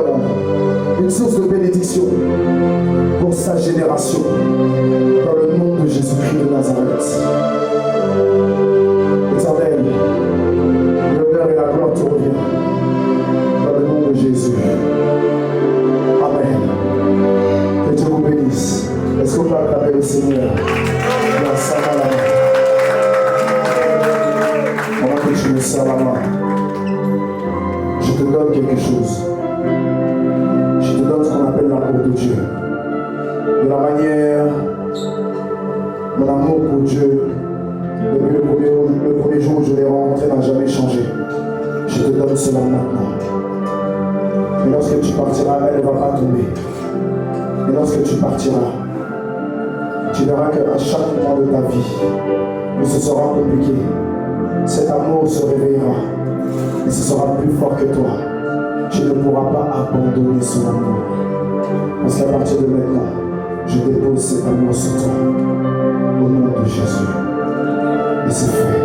une source de bénédiction pour sa génération. Dans le nom de Jésus-Christ de Nazareth. Éternel, l'honneur et la gloire te revient. Dans le nom de Jésus. Amen. Que Dieu vous bénisse. Est-ce qu'on peut acclamer le Seigneur? Pendant que tu me serres la main, je te donne quelque chose. Je te donne ce qu'on appelle l'amour de Dieu. De la manière, mon amour pour Dieu, depuis le premier jour où je l'ai rencontré, n'a jamais changé. Je te donne cela maintenant. Et lorsque tu partiras, elle ne va pas tomber. Et lorsque tu partiras, tu verras qu'à chaque moment de ta vie, où ce sera compliqué, cet amour se réveillera et ce sera plus fort que toi. Tu ne pourras pas abandonner son amour. Parce qu'à partir de maintenant, je dépose cet amour sur toi. Au nom de Jésus. Et c'est fait.